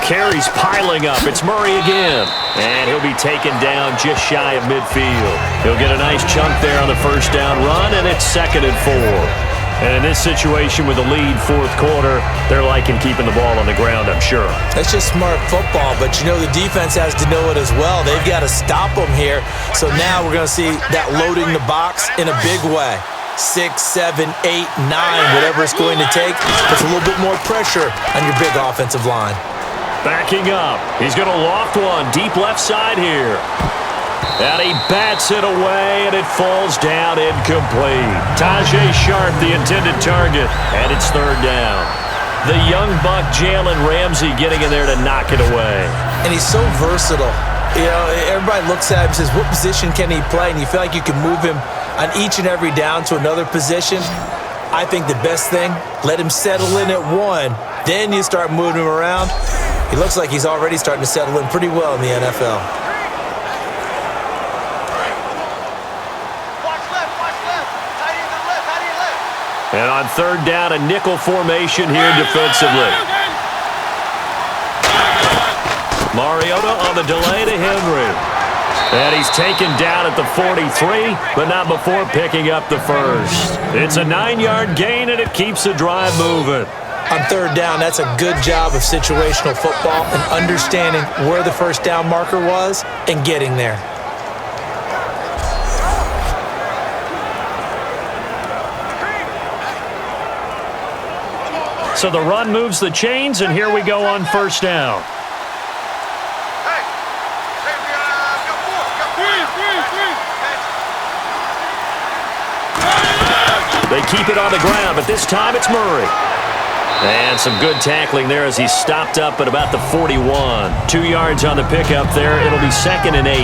Carries piling up. It's Murray again. And he'll be taken down just shy of midfield. He'll get a nice chunk there on the 1st down run, and it's 2nd and 4. And in this situation with the lead, 4th quarter, they're liking keeping the ball on the ground, I'm sure. That's just smart football, but you know the defense has to know it as well. They've got to stop them here. So now we're going to see that loading the box in a big way. 6, 7, 8, 9, whatever it's going to take. Puts a little bit more pressure on your big offensive line. Backing up. He's going to loft one deep left side here. And he bats it away, and it falls down incomplete. Tajay Sharp, the intended target, and it's 3rd down. The young buck, Jalen Ramsey, getting in there to knock it away. And he's so versatile. You know, everybody looks at him and says, what position can he play? And you feel like you can move him on each and every down to another position. I think the best thing, let him settle in at 1. Then you start moving him around. He looks like he's already starting to settle in pretty well in the NFL. And on 3rd down, a nickel formation here defensively. Mariota on the delay to Henry. And he's taken down at the 43, but not before picking up the 1st. It's a 9-yard gain, and it keeps the drive moving. On 3rd down, that's a good job of situational football and understanding where the 1st down marker was and getting there. So the run moves the chains, and here we go on 1st down. They keep it on the ground, but this time it's Murray. And some good tackling there as he's stopped up at about the 41. 2 yards on the pickup there. It'll be 2nd and 8.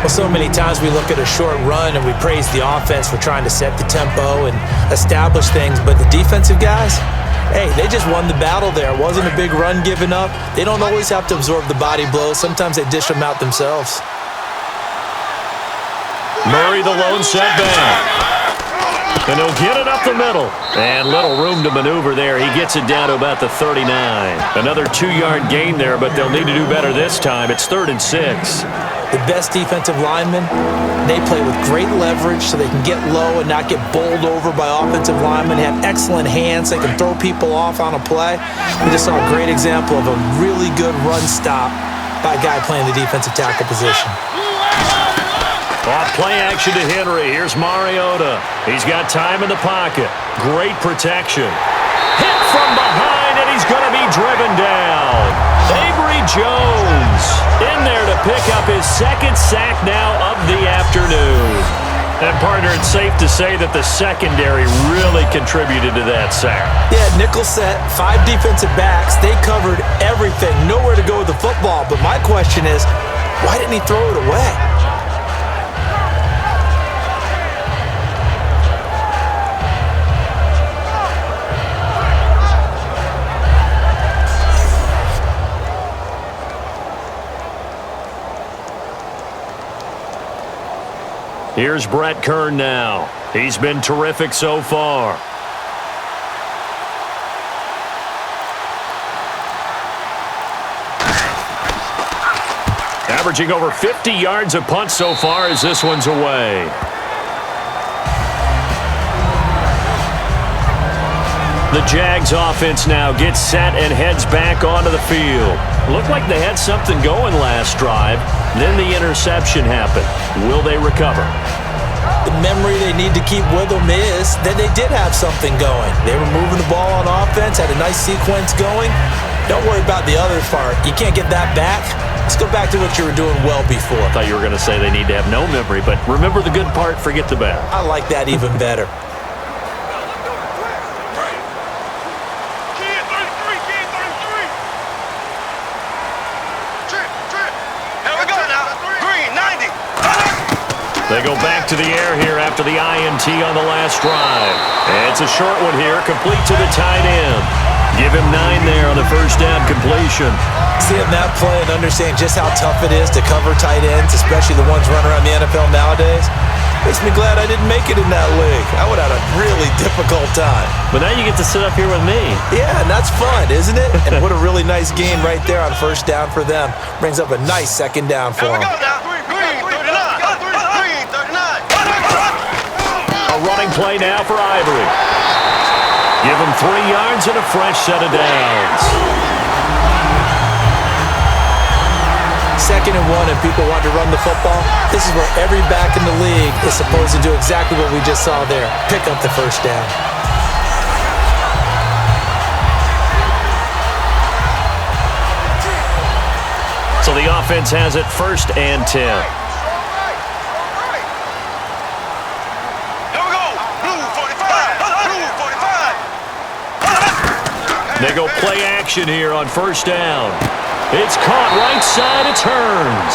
Well, so many times we look at a short run and we praise the offense for trying to set the tempo and establish things, but the defensive guys, hey, they just won the battle there. It wasn't a big run given up. They don't always have to absorb the body blows. Sometimes they dish them out themselves. Murray the lone setback. And he'll get it up the middle. And little room to maneuver there. He gets it down to about the 39. Another 2-yard gain there, but they'll need to do better this time. It's 3rd and 6. The best defensive linemen, they play with great leverage so they can get low and not get bowled over by offensive linemen. They have excellent hands. They can throw people off on a play. We just saw a great example of a really good run stop by a guy playing the defensive tackle position. Off play action to Henry. Here's Mariota. He's got time in the pocket. Great protection. Hit from behind, and he's going to be driven down. Avery Jones in there to pick up his 2nd sack now of the afternoon. And, partner, it's safe to say that the secondary really contributed to that sack. Yeah, nickel set, 5 defensive backs. They covered everything. Nowhere to go with the football. But my question is, why didn't he throw it away? Here's Brett Kern now. He's been terrific so far. Averaging over 50 yards a punt so far as this one's away. The Jags offense now gets set and heads back onto the field. Looked like they had something going last drive. Then the interception happened. Will they recover? The memory they need to keep with them is that they did have something going. They were moving the ball on offense, had a nice sequence going. Don't worry about the other part. You can't get that back. Let's go back to what you were doing well before. I thought you were going to say they need to have no memory, but remember the good part, forget the bad. I like that even better. They go back to the air here after the INT on the last drive. And it's a short one here, complete to the tight end. Give him 9 there on the first down completion. Seeing that play and understanding just how tough it is to cover tight ends, especially the ones running around the NFL nowadays, makes me glad I didn't make it in that league. I would have had a really difficult time. But now you get to sit up here with me. Yeah, and that's fun, isn't it? And what a really nice game right there on first down for them. Brings up a nice second down for them. A running play now for Ivory. Give him 3 yards and a fresh set of downs. 2nd and 1 and people want to run the football. This is where every back in the league is supposed to do exactly what we just saw there. Pick up the first down. So the offense has it 1st and 10. They go play action here on first down. It's caught right side. It turns.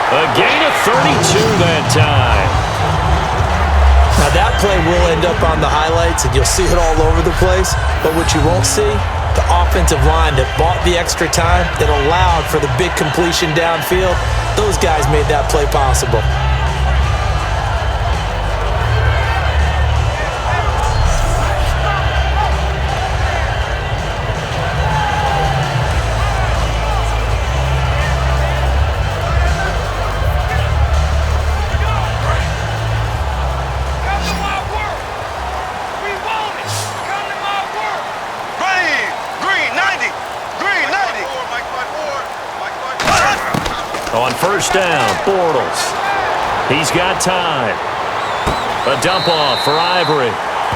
A gain of 32 that time. Now that play will end up on the highlights, and you'll see it all over the place. But what you won't see, the offensive line that bought the extra time, that allowed for the big completion downfield, those guys made that play possible. On first down, Bortles. He's got time. A dump off for Ivory.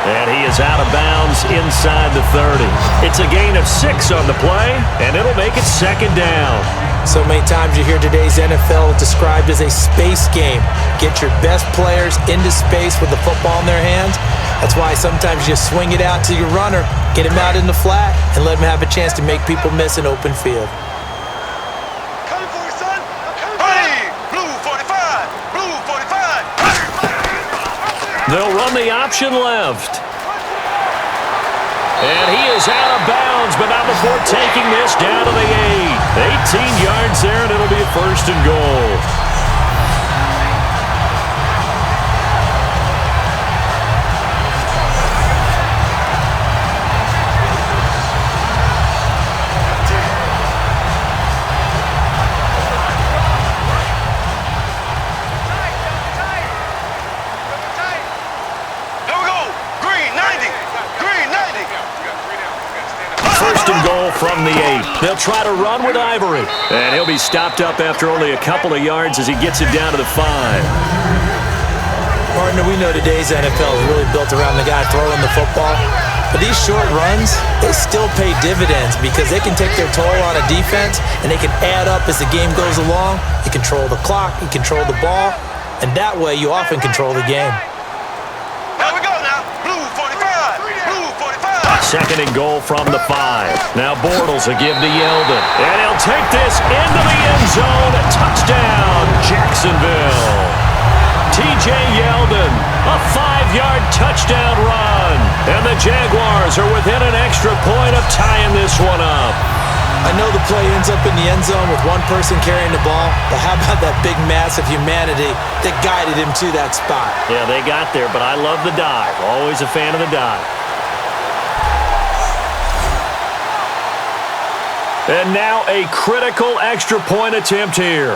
And he is out of bounds inside the 30. It's a gain of 6 on the play, and it'll make it 2nd down. So many times you hear today's NFL described as a space game. Get your best players into space with the football in their hands. That's why sometimes you swing it out to your runner, get him out in the flat, and let him have a chance to make people miss an open field. They'll run the option left. And he is out of bounds, but not before taking this down to the 8. 18 yards there, and it'll be a 1st and goal. From the 8. They'll try to run with Ivory. And he'll be stopped up after only a couple of yards as he gets it down to the 5. Partner, we know today's NFL is really built around the guy throwing the football. But these short runs, they still pay dividends because they can take their toll on a defense and they can add up as the game goes along. You control the clock, you control the ball, and that way you often control the game. second and goal from the 5. Now Bortles will give to Yeldon. And he'll take this into the end zone. Touchdown, Jacksonville. T.J. Yeldon, a 5-yard touchdown run. And the Jaguars are within an extra point of tying this one up. I know the play ends up in the end zone with one person carrying the ball, but how about that big mass of humanity that guided him to that spot? Yeah, they got there, but I love the dive. Always a fan of the dive. And now a critical extra point attempt here.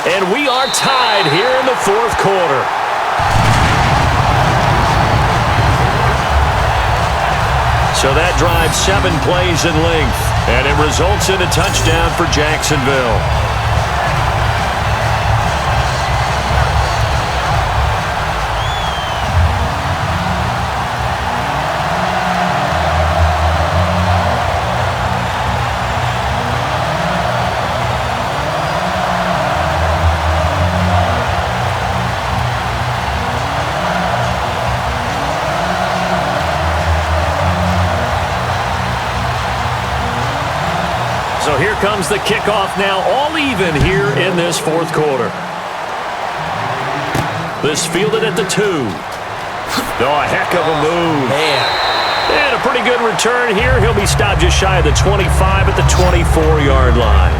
And we are tied here in the fourth quarter. So that drives 7 plays in length, and it results in a touchdown for Jacksonville. So here comes the kickoff now, all even here in this fourth quarter. This fielded at the 2. Oh, a heck of a move. Man. And a pretty good return here. He'll be stopped just shy of the 25 at the 24-yard line.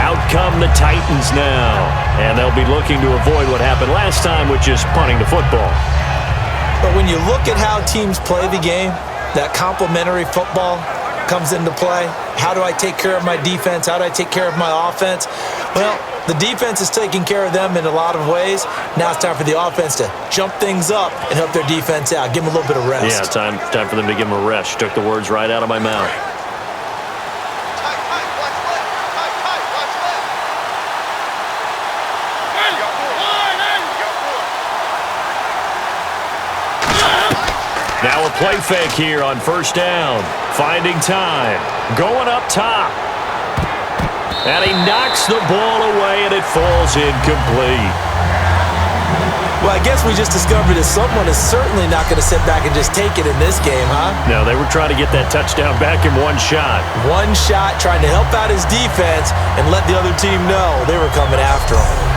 Out come the Titans now. And they'll be looking to avoid what happened last time, which is punting the football. But when you look at how teams play the game, that complementary football comes into play. How do I take care of my defense? How do I take care of my offense? Well, the defense is taking care of them in a lot of ways. Now it's time for the offense to jump things up and help their defense out. Give them a little bit of rest. Yeah, time for them to give them a rest. Took the words right out of my mouth. Now a play fake here on first down. Finding time. Going up top. And he knocks the ball away, and it falls incomplete. Well, I guess we just discovered that someone is certainly not going to sit back and just take it in this game, huh? No, they were trying to get that touchdown back in one shot. One shot, trying to help out his defense and let the other team know they were coming after him.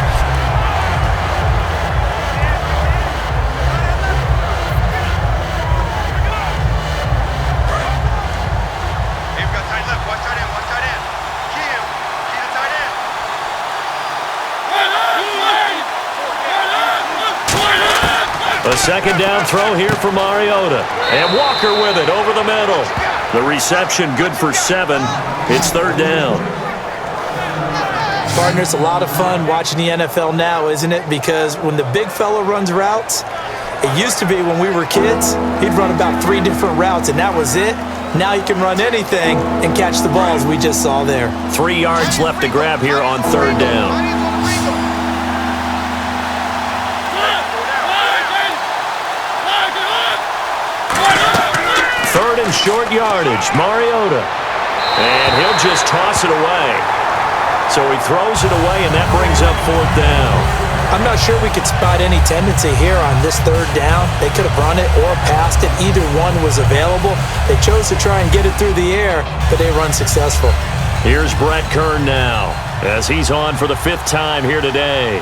A second down throw here for Mariota. And Walker with it over the middle. The reception good for 7. It's third down. Partner, it's a lot of fun watching the NFL now, isn't it? Because when the big fella runs routes, it used to be when we were kids, he'd run about 3 different routes, and that was it. Now he can run anything and catch the balls we just saw there. 3 yards left to grab here on third down. Third and short yardage, Mariota. And he'll just toss it away. So he throws it away, and that brings up fourth down. I'm not sure we could spot any tendency here on this third down. They could have run it or passed it. Either one was available. They chose to try and get it through the air, but they were unsuccessful. Here's Brett Kern now, as he's on for the 5th time here today.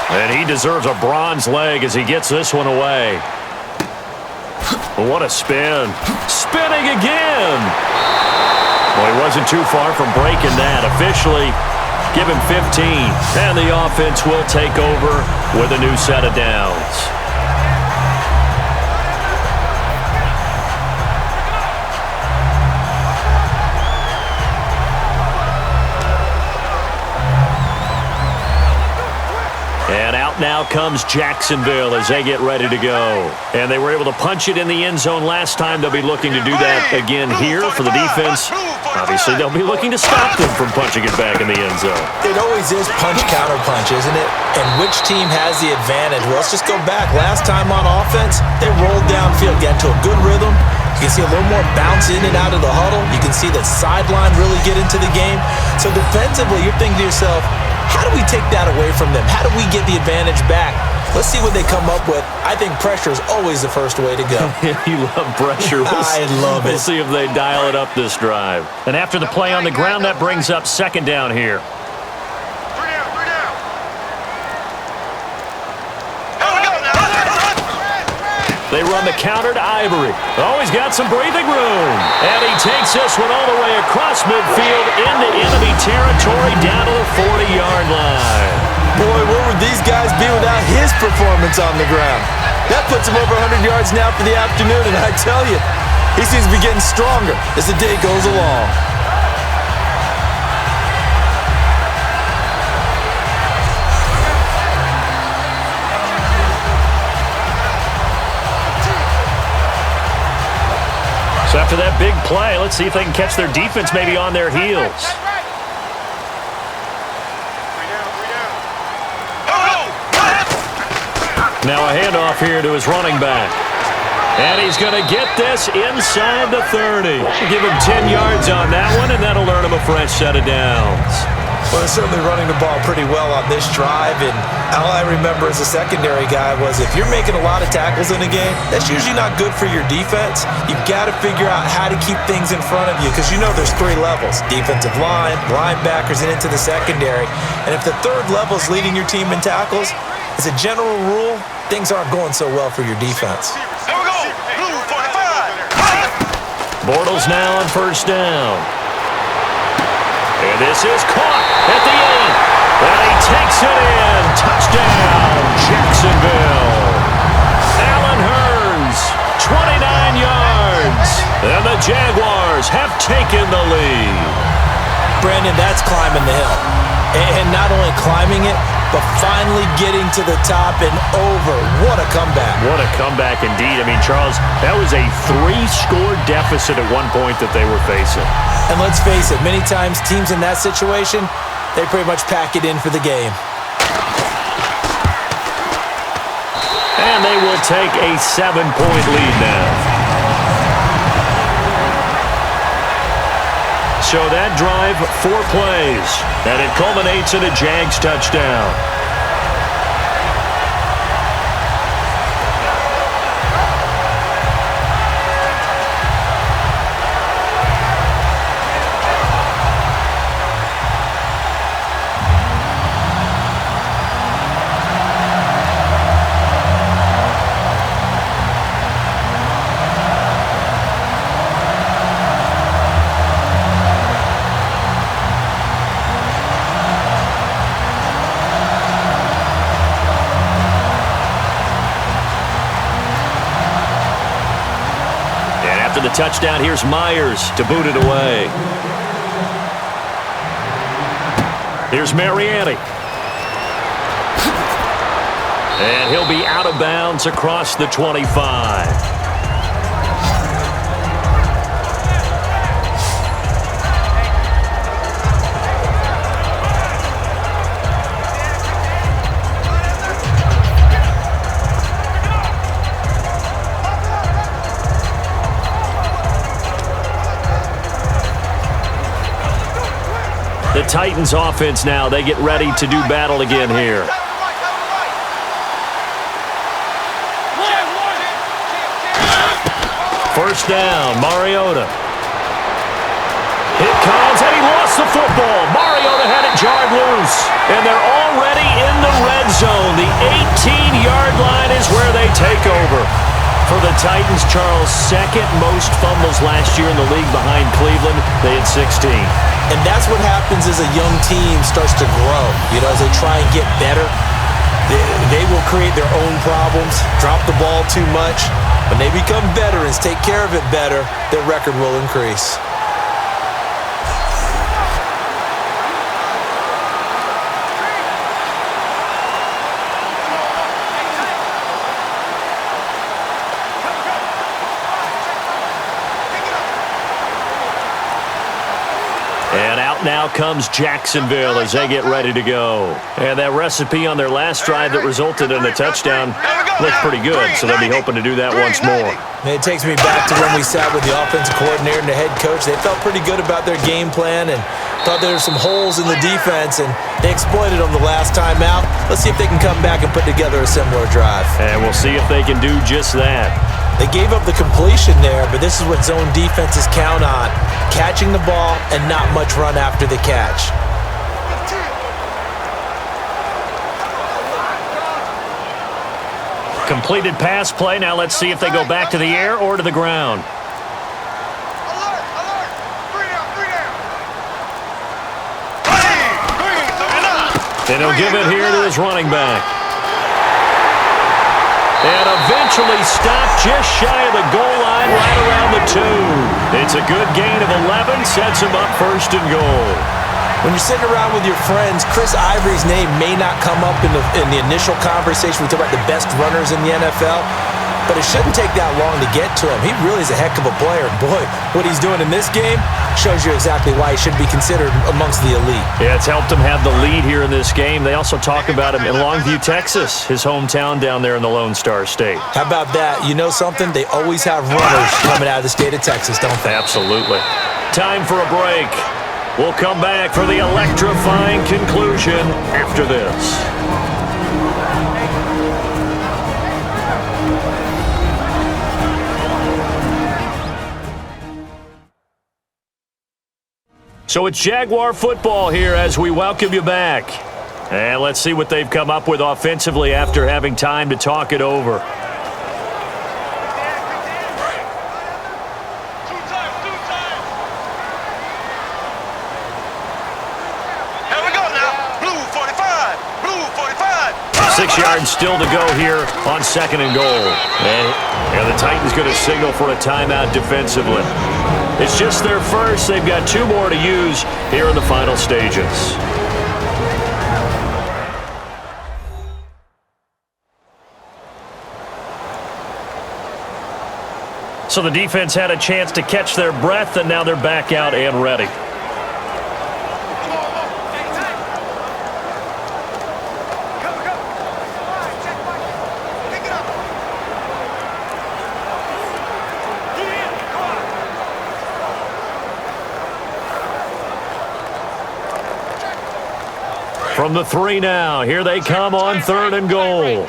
And he deserves a bronze leg as he gets this one away. What a spin. Spinning again. Well, he wasn't too far from breaking that. Officially, give him 15. And the offense will take over with a new set of downs. And out now comes Jacksonville as they get ready to go. And they were able to punch it in the end zone last time. They'll be looking to do that again here for the defense. Obviously, they'll be looking to stop them from punching it back in the end zone. It always is punch-counter-punch, isn't it? And which team has the advantage? Well, let's just go back. Last time on offense, they rolled downfield, got into a good rhythm, You can see a little more bounce in and out of the huddle. You can see the sideline really get into the game. So defensively, you're thinking to yourself, how do we take that away from them? How do we get the advantage back? Let's see what they come up with. I think pressure is always the first way to go. You love pressure. I love it. We'll see if they dial it up this drive. And after the play on the ground, that brings up second down here. They run the counter to Ivory. Oh, he's got some breathing room. And he takes this one all the way across midfield into enemy territory down to the 40-yard line. Boy, where would these guys be without his performance on the ground? That puts him over 100 yards now for the afternoon, and I tell you, he seems to be getting stronger as the day goes along. So after that big play, let's see if they can catch their defense maybe on their heels. Now a handoff here to his running back. And he's going to get this inside the 30. Give him 10 yards on that one, and that'll earn him a fresh set of downs. Well, they're certainly running the ball pretty well on this drive, and all I remember as a secondary guy was if you're making a lot of tackles in a game, that's usually not good for your defense. You've got to figure out how to keep things in front of you because you know there's three levels, defensive line, linebackers, and into the secondary. And if the third level is leading your team in tackles, as a general rule, things aren't going so well for your defense. There we go. Blue 45. Bortles now on first down. And this is caught at the 8. And he takes it in. Touchdown, Jacksonville. Allen Hurns, 29 yards. And the Jaguars have taken the lead. Brandon, that's climbing the hill. And not only climbing it, but finally getting to the top and over. What a comeback. What a comeback indeed. I mean, Charles, that was a 3-score deficit at one point that they were facing. And let's face it, many times teams in that situation, they pretty much pack it in for the game. And they will take a 7-point lead now. So that drive, 4 plays, and it culminates in a Jags touchdown. The touchdown, here's Myers to boot it away. Here's Mariani. And he'll be out of bounds across the 25. The Titans offense now, they get ready to do battle again here. First down, Mariota. It comes, and he lost the football. Mariota had it jarred loose, and they're already in the red zone. The 18-yard line is where they take over. For the Titans, Charles, second most fumbles last year in the league behind Cleveland. They had 16. And that's what happens as a young team starts to grow. You know, as they try and get better, they will create their own problems, drop the ball too much. When they become veterans, take care of it better, their record will increase. now comes Jacksonville as they get ready to go. And that recipe on their last drive that resulted in a touchdown looked pretty good, so they'll be hoping to do that once more. It takes me back to when we sat with the offensive coordinator and the head coach. They felt pretty good about their game plan and thought there were some holes in the defense, and they exploited them the last time out. Let's see if they can come back and put together a similar drive. And we'll see if they can do just that. They gave up the completion there, but this is what zone defenses count on: catching the ball and not much run after the catch. Completed pass play. Now let's see if they go back to the air or to the ground. Alert, alert. Three down. And he'll give it here to his running back. And eventually stopped just shy of the goal line, right around the 2. It's a good gain of 11, sets him up first and goal. When you're sitting around with your friends, Chris Ivory's name may not come up in the initial conversation. We talk about the best runners in the NFL, but it shouldn't take that long to get to him. He really is a heck of a player. Boy, what he's doing in this game shows you exactly why he should be considered amongst the elite. Yeah, it's helped him have the lead here in this game. They also talk about him in Longview, Texas, his hometown down there in the Lone Star State. How about that? You know something? They always have runners coming out of the state of Texas, don't they? Absolutely. Time for a break. We'll come back for the electrifying conclusion after this. So it's Jaguar football here as we welcome you back. And let's see what they've come up with offensively after having time to talk it over. Here we go now. Blue 45. Blue 45. 6 yards still to go here on 2nd and goal. And the Titans going to signal for a timeout defensively. It's just their first. They've got 2 more to use here in the final stages. So the defense had a chance to catch their breath, and now they're back out and ready. From the 3 now, here they come on 3rd and goal. Here we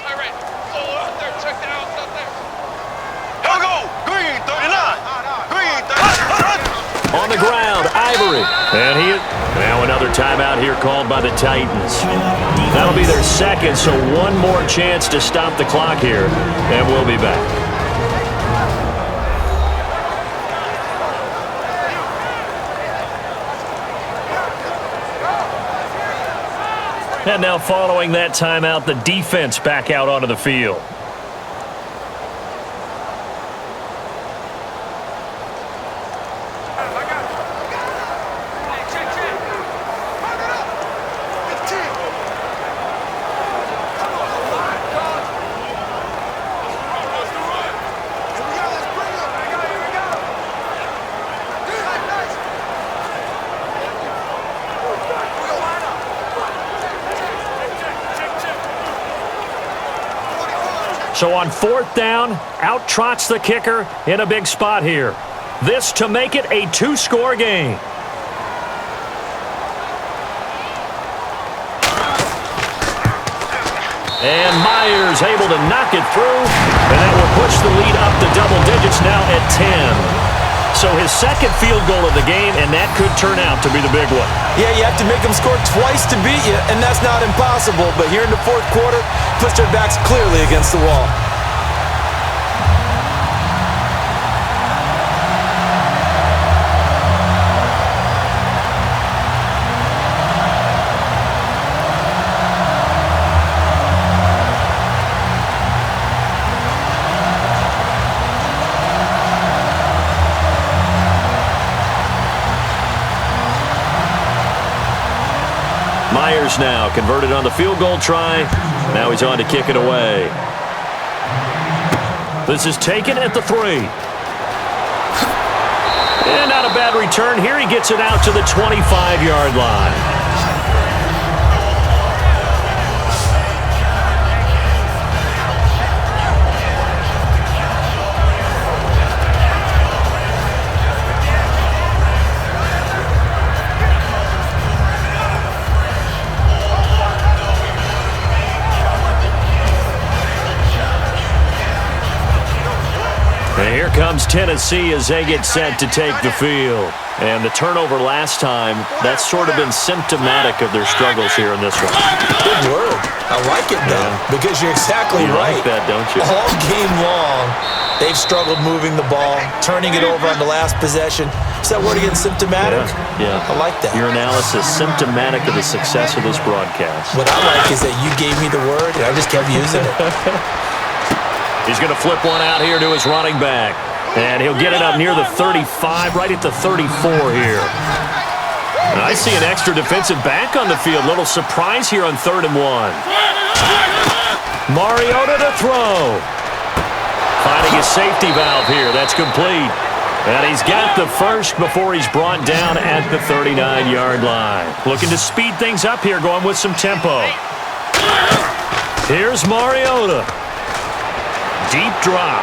go. Green 39. Green 39. On the ground, Ivory. And now another timeout here called by the Titans. That'll be their second, so one more chance to stop the clock here, and we'll be back. And now following that timeout, the defense back out onto the field. So on 4th down, out trots the kicker in a big spot here. This to make it a 2-score game. And Myers able to knock it through, and that will push the lead up to double digits now at 10. So his second field goal of the game, and that could turn out to be the big one. Yeah, you have to make them score twice to beat you, and that's not impossible. But here in the 4th quarter, puts their backs clearly against the wall. Myers now converted on the field goal try. Now he's on to kick it away. This is taken at the 3. And not a bad return here. He gets it out to the 25-yard line. And here comes Tennessee as they get set to take the field. And the turnover last time, that's sort of been symptomatic of their struggles here in this one. Good word. I like it, though, because you're exactly right. You like that, don't you? All game long, they've struggled moving the ball, turning it over on the last possession. Is that word again, symptomatic? Yeah. I like that. Your analysis, symptomatic of the success of this broadcast. What I like is that you gave me the word, and I just kept using it. He's going to flip one out here to his running back. And he'll get it up near the 35, right at the 34 here. And I see an extra defensive back on the field. Little surprise here on 3rd and 1. Mariota to throw. Finding his safety valve here. That's complete. And he's got the first before he's brought down at the 39-yard line. Looking to speed things up here, going with some tempo. Here's Mariota. Deep drop.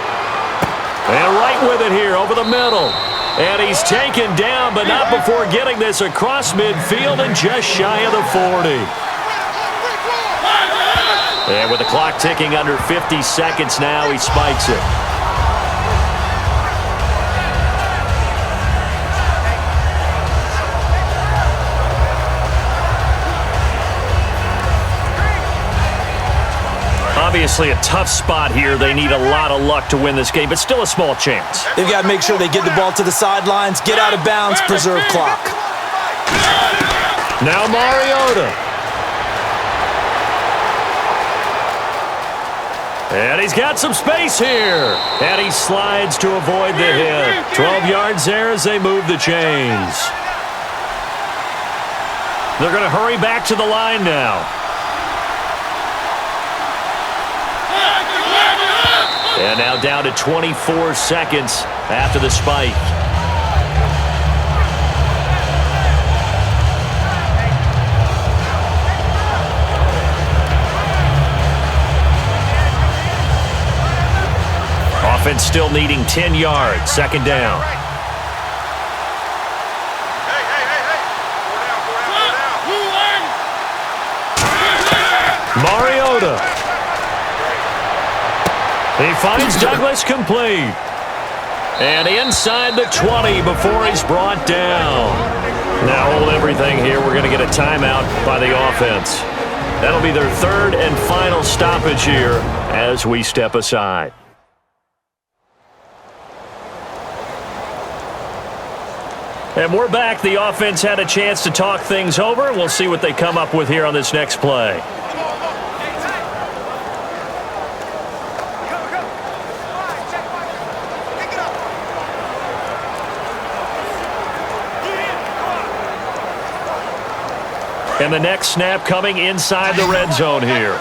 And right with it here over the middle. And he's taken down, but not before getting this across midfield and just shy of the 40. And with the clock ticking under 50 seconds now, he spikes it. Obviously a tough spot here. They need a lot of luck to win this game, but still a small chance. They've got to make sure they get the ball to the sidelines, get out of bounds, preserve clock. Now Mariota. And he's got some space here. And he slides to avoid the hit. 12 yards there as they move the chains. They're going to hurry back to the line now. And now down to 24 seconds after the spike. Offense still needing 10 yards. 2nd down. Mariota. He finds Douglas complete. And inside the 20 before he's brought down. Now hold everything here. We're going to get a timeout by the offense. That'll be their 3rd and final stoppage here as we step aside. And we're back. The offense had a chance to talk things over. We'll see what they come up with here on this next play. And the next snap coming inside the red zone here.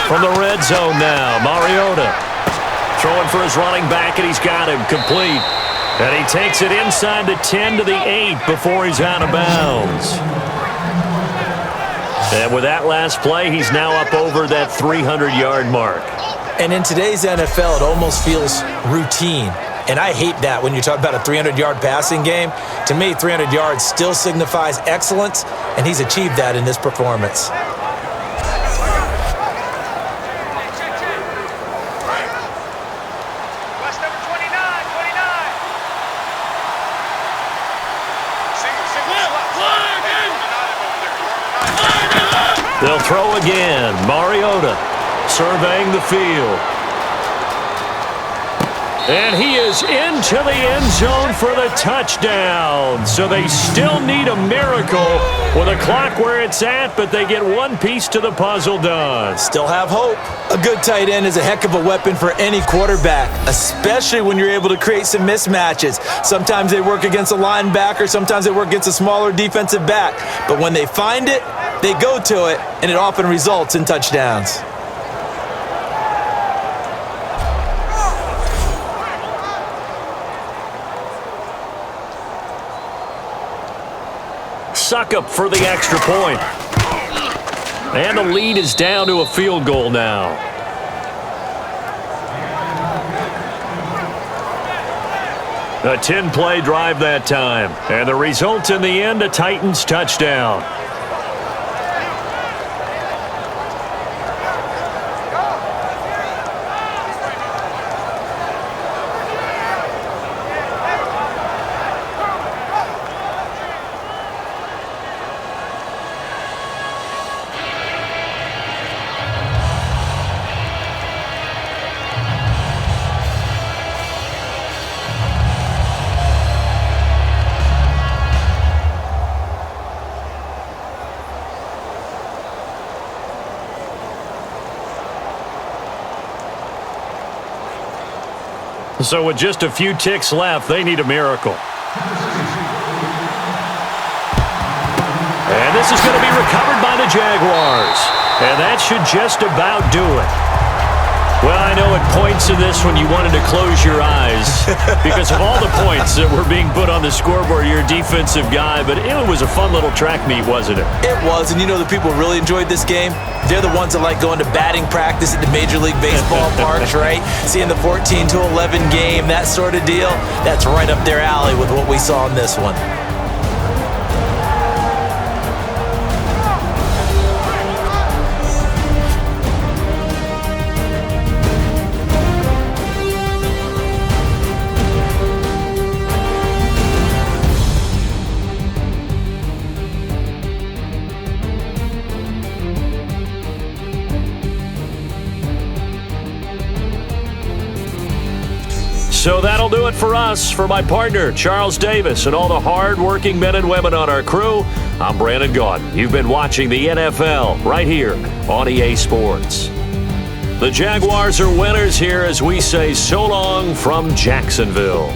From the red zone now, Mariota throwing for his running back, and he's got him complete. And he takes it inside the 10 to the 8 before he's out of bounds. And with that last play, he's now up over that 300-yard mark. And in today's NFL, it almost feels routine. And I hate that when you talk about a 300-yard passing game. To me, 300 yards still signifies excellence, and he's achieved that in this performance. They'll throw again. Mariota surveying the field. And he is into the end zone for the touchdown. So they still need a miracle with a clock where it's at, but they get one piece to the puzzle done. Still have hope. A good tight end is a heck of a weapon for any quarterback, especially when you're able to create some mismatches. Sometimes they work against a linebacker, sometimes they work against a smaller defensive back. But when they find it, they go to it, and it often results in touchdowns. suck-up for the extra point. And the lead is down to a field goal now. A 10-play drive that time. And the result in the end, a Titans touchdown. So with just a few ticks left, they need a miracle. And this is going to be recovered by the Jaguars. And that should just about do it. Well, I know at points in this when you wanted to close your eyes because of all the points that were being put on the scoreboard. You're a defensive guy, but it was a fun little track meet, wasn't it? It was, and you know the people who really enjoyed this game? They're the ones that like going to batting practice at the Major League Baseball parks, right? Seeing the 14-11 game, that sort of deal. That's right up their alley with what we saw in this one. So that'll do it for us. For my partner, Charles Davis, and all the hard-working men and women on our crew, I'm Brandon Gaudin. You've been watching the NFL right here on EA Sports. The Jaguars are winners here as we say so long from Jacksonville.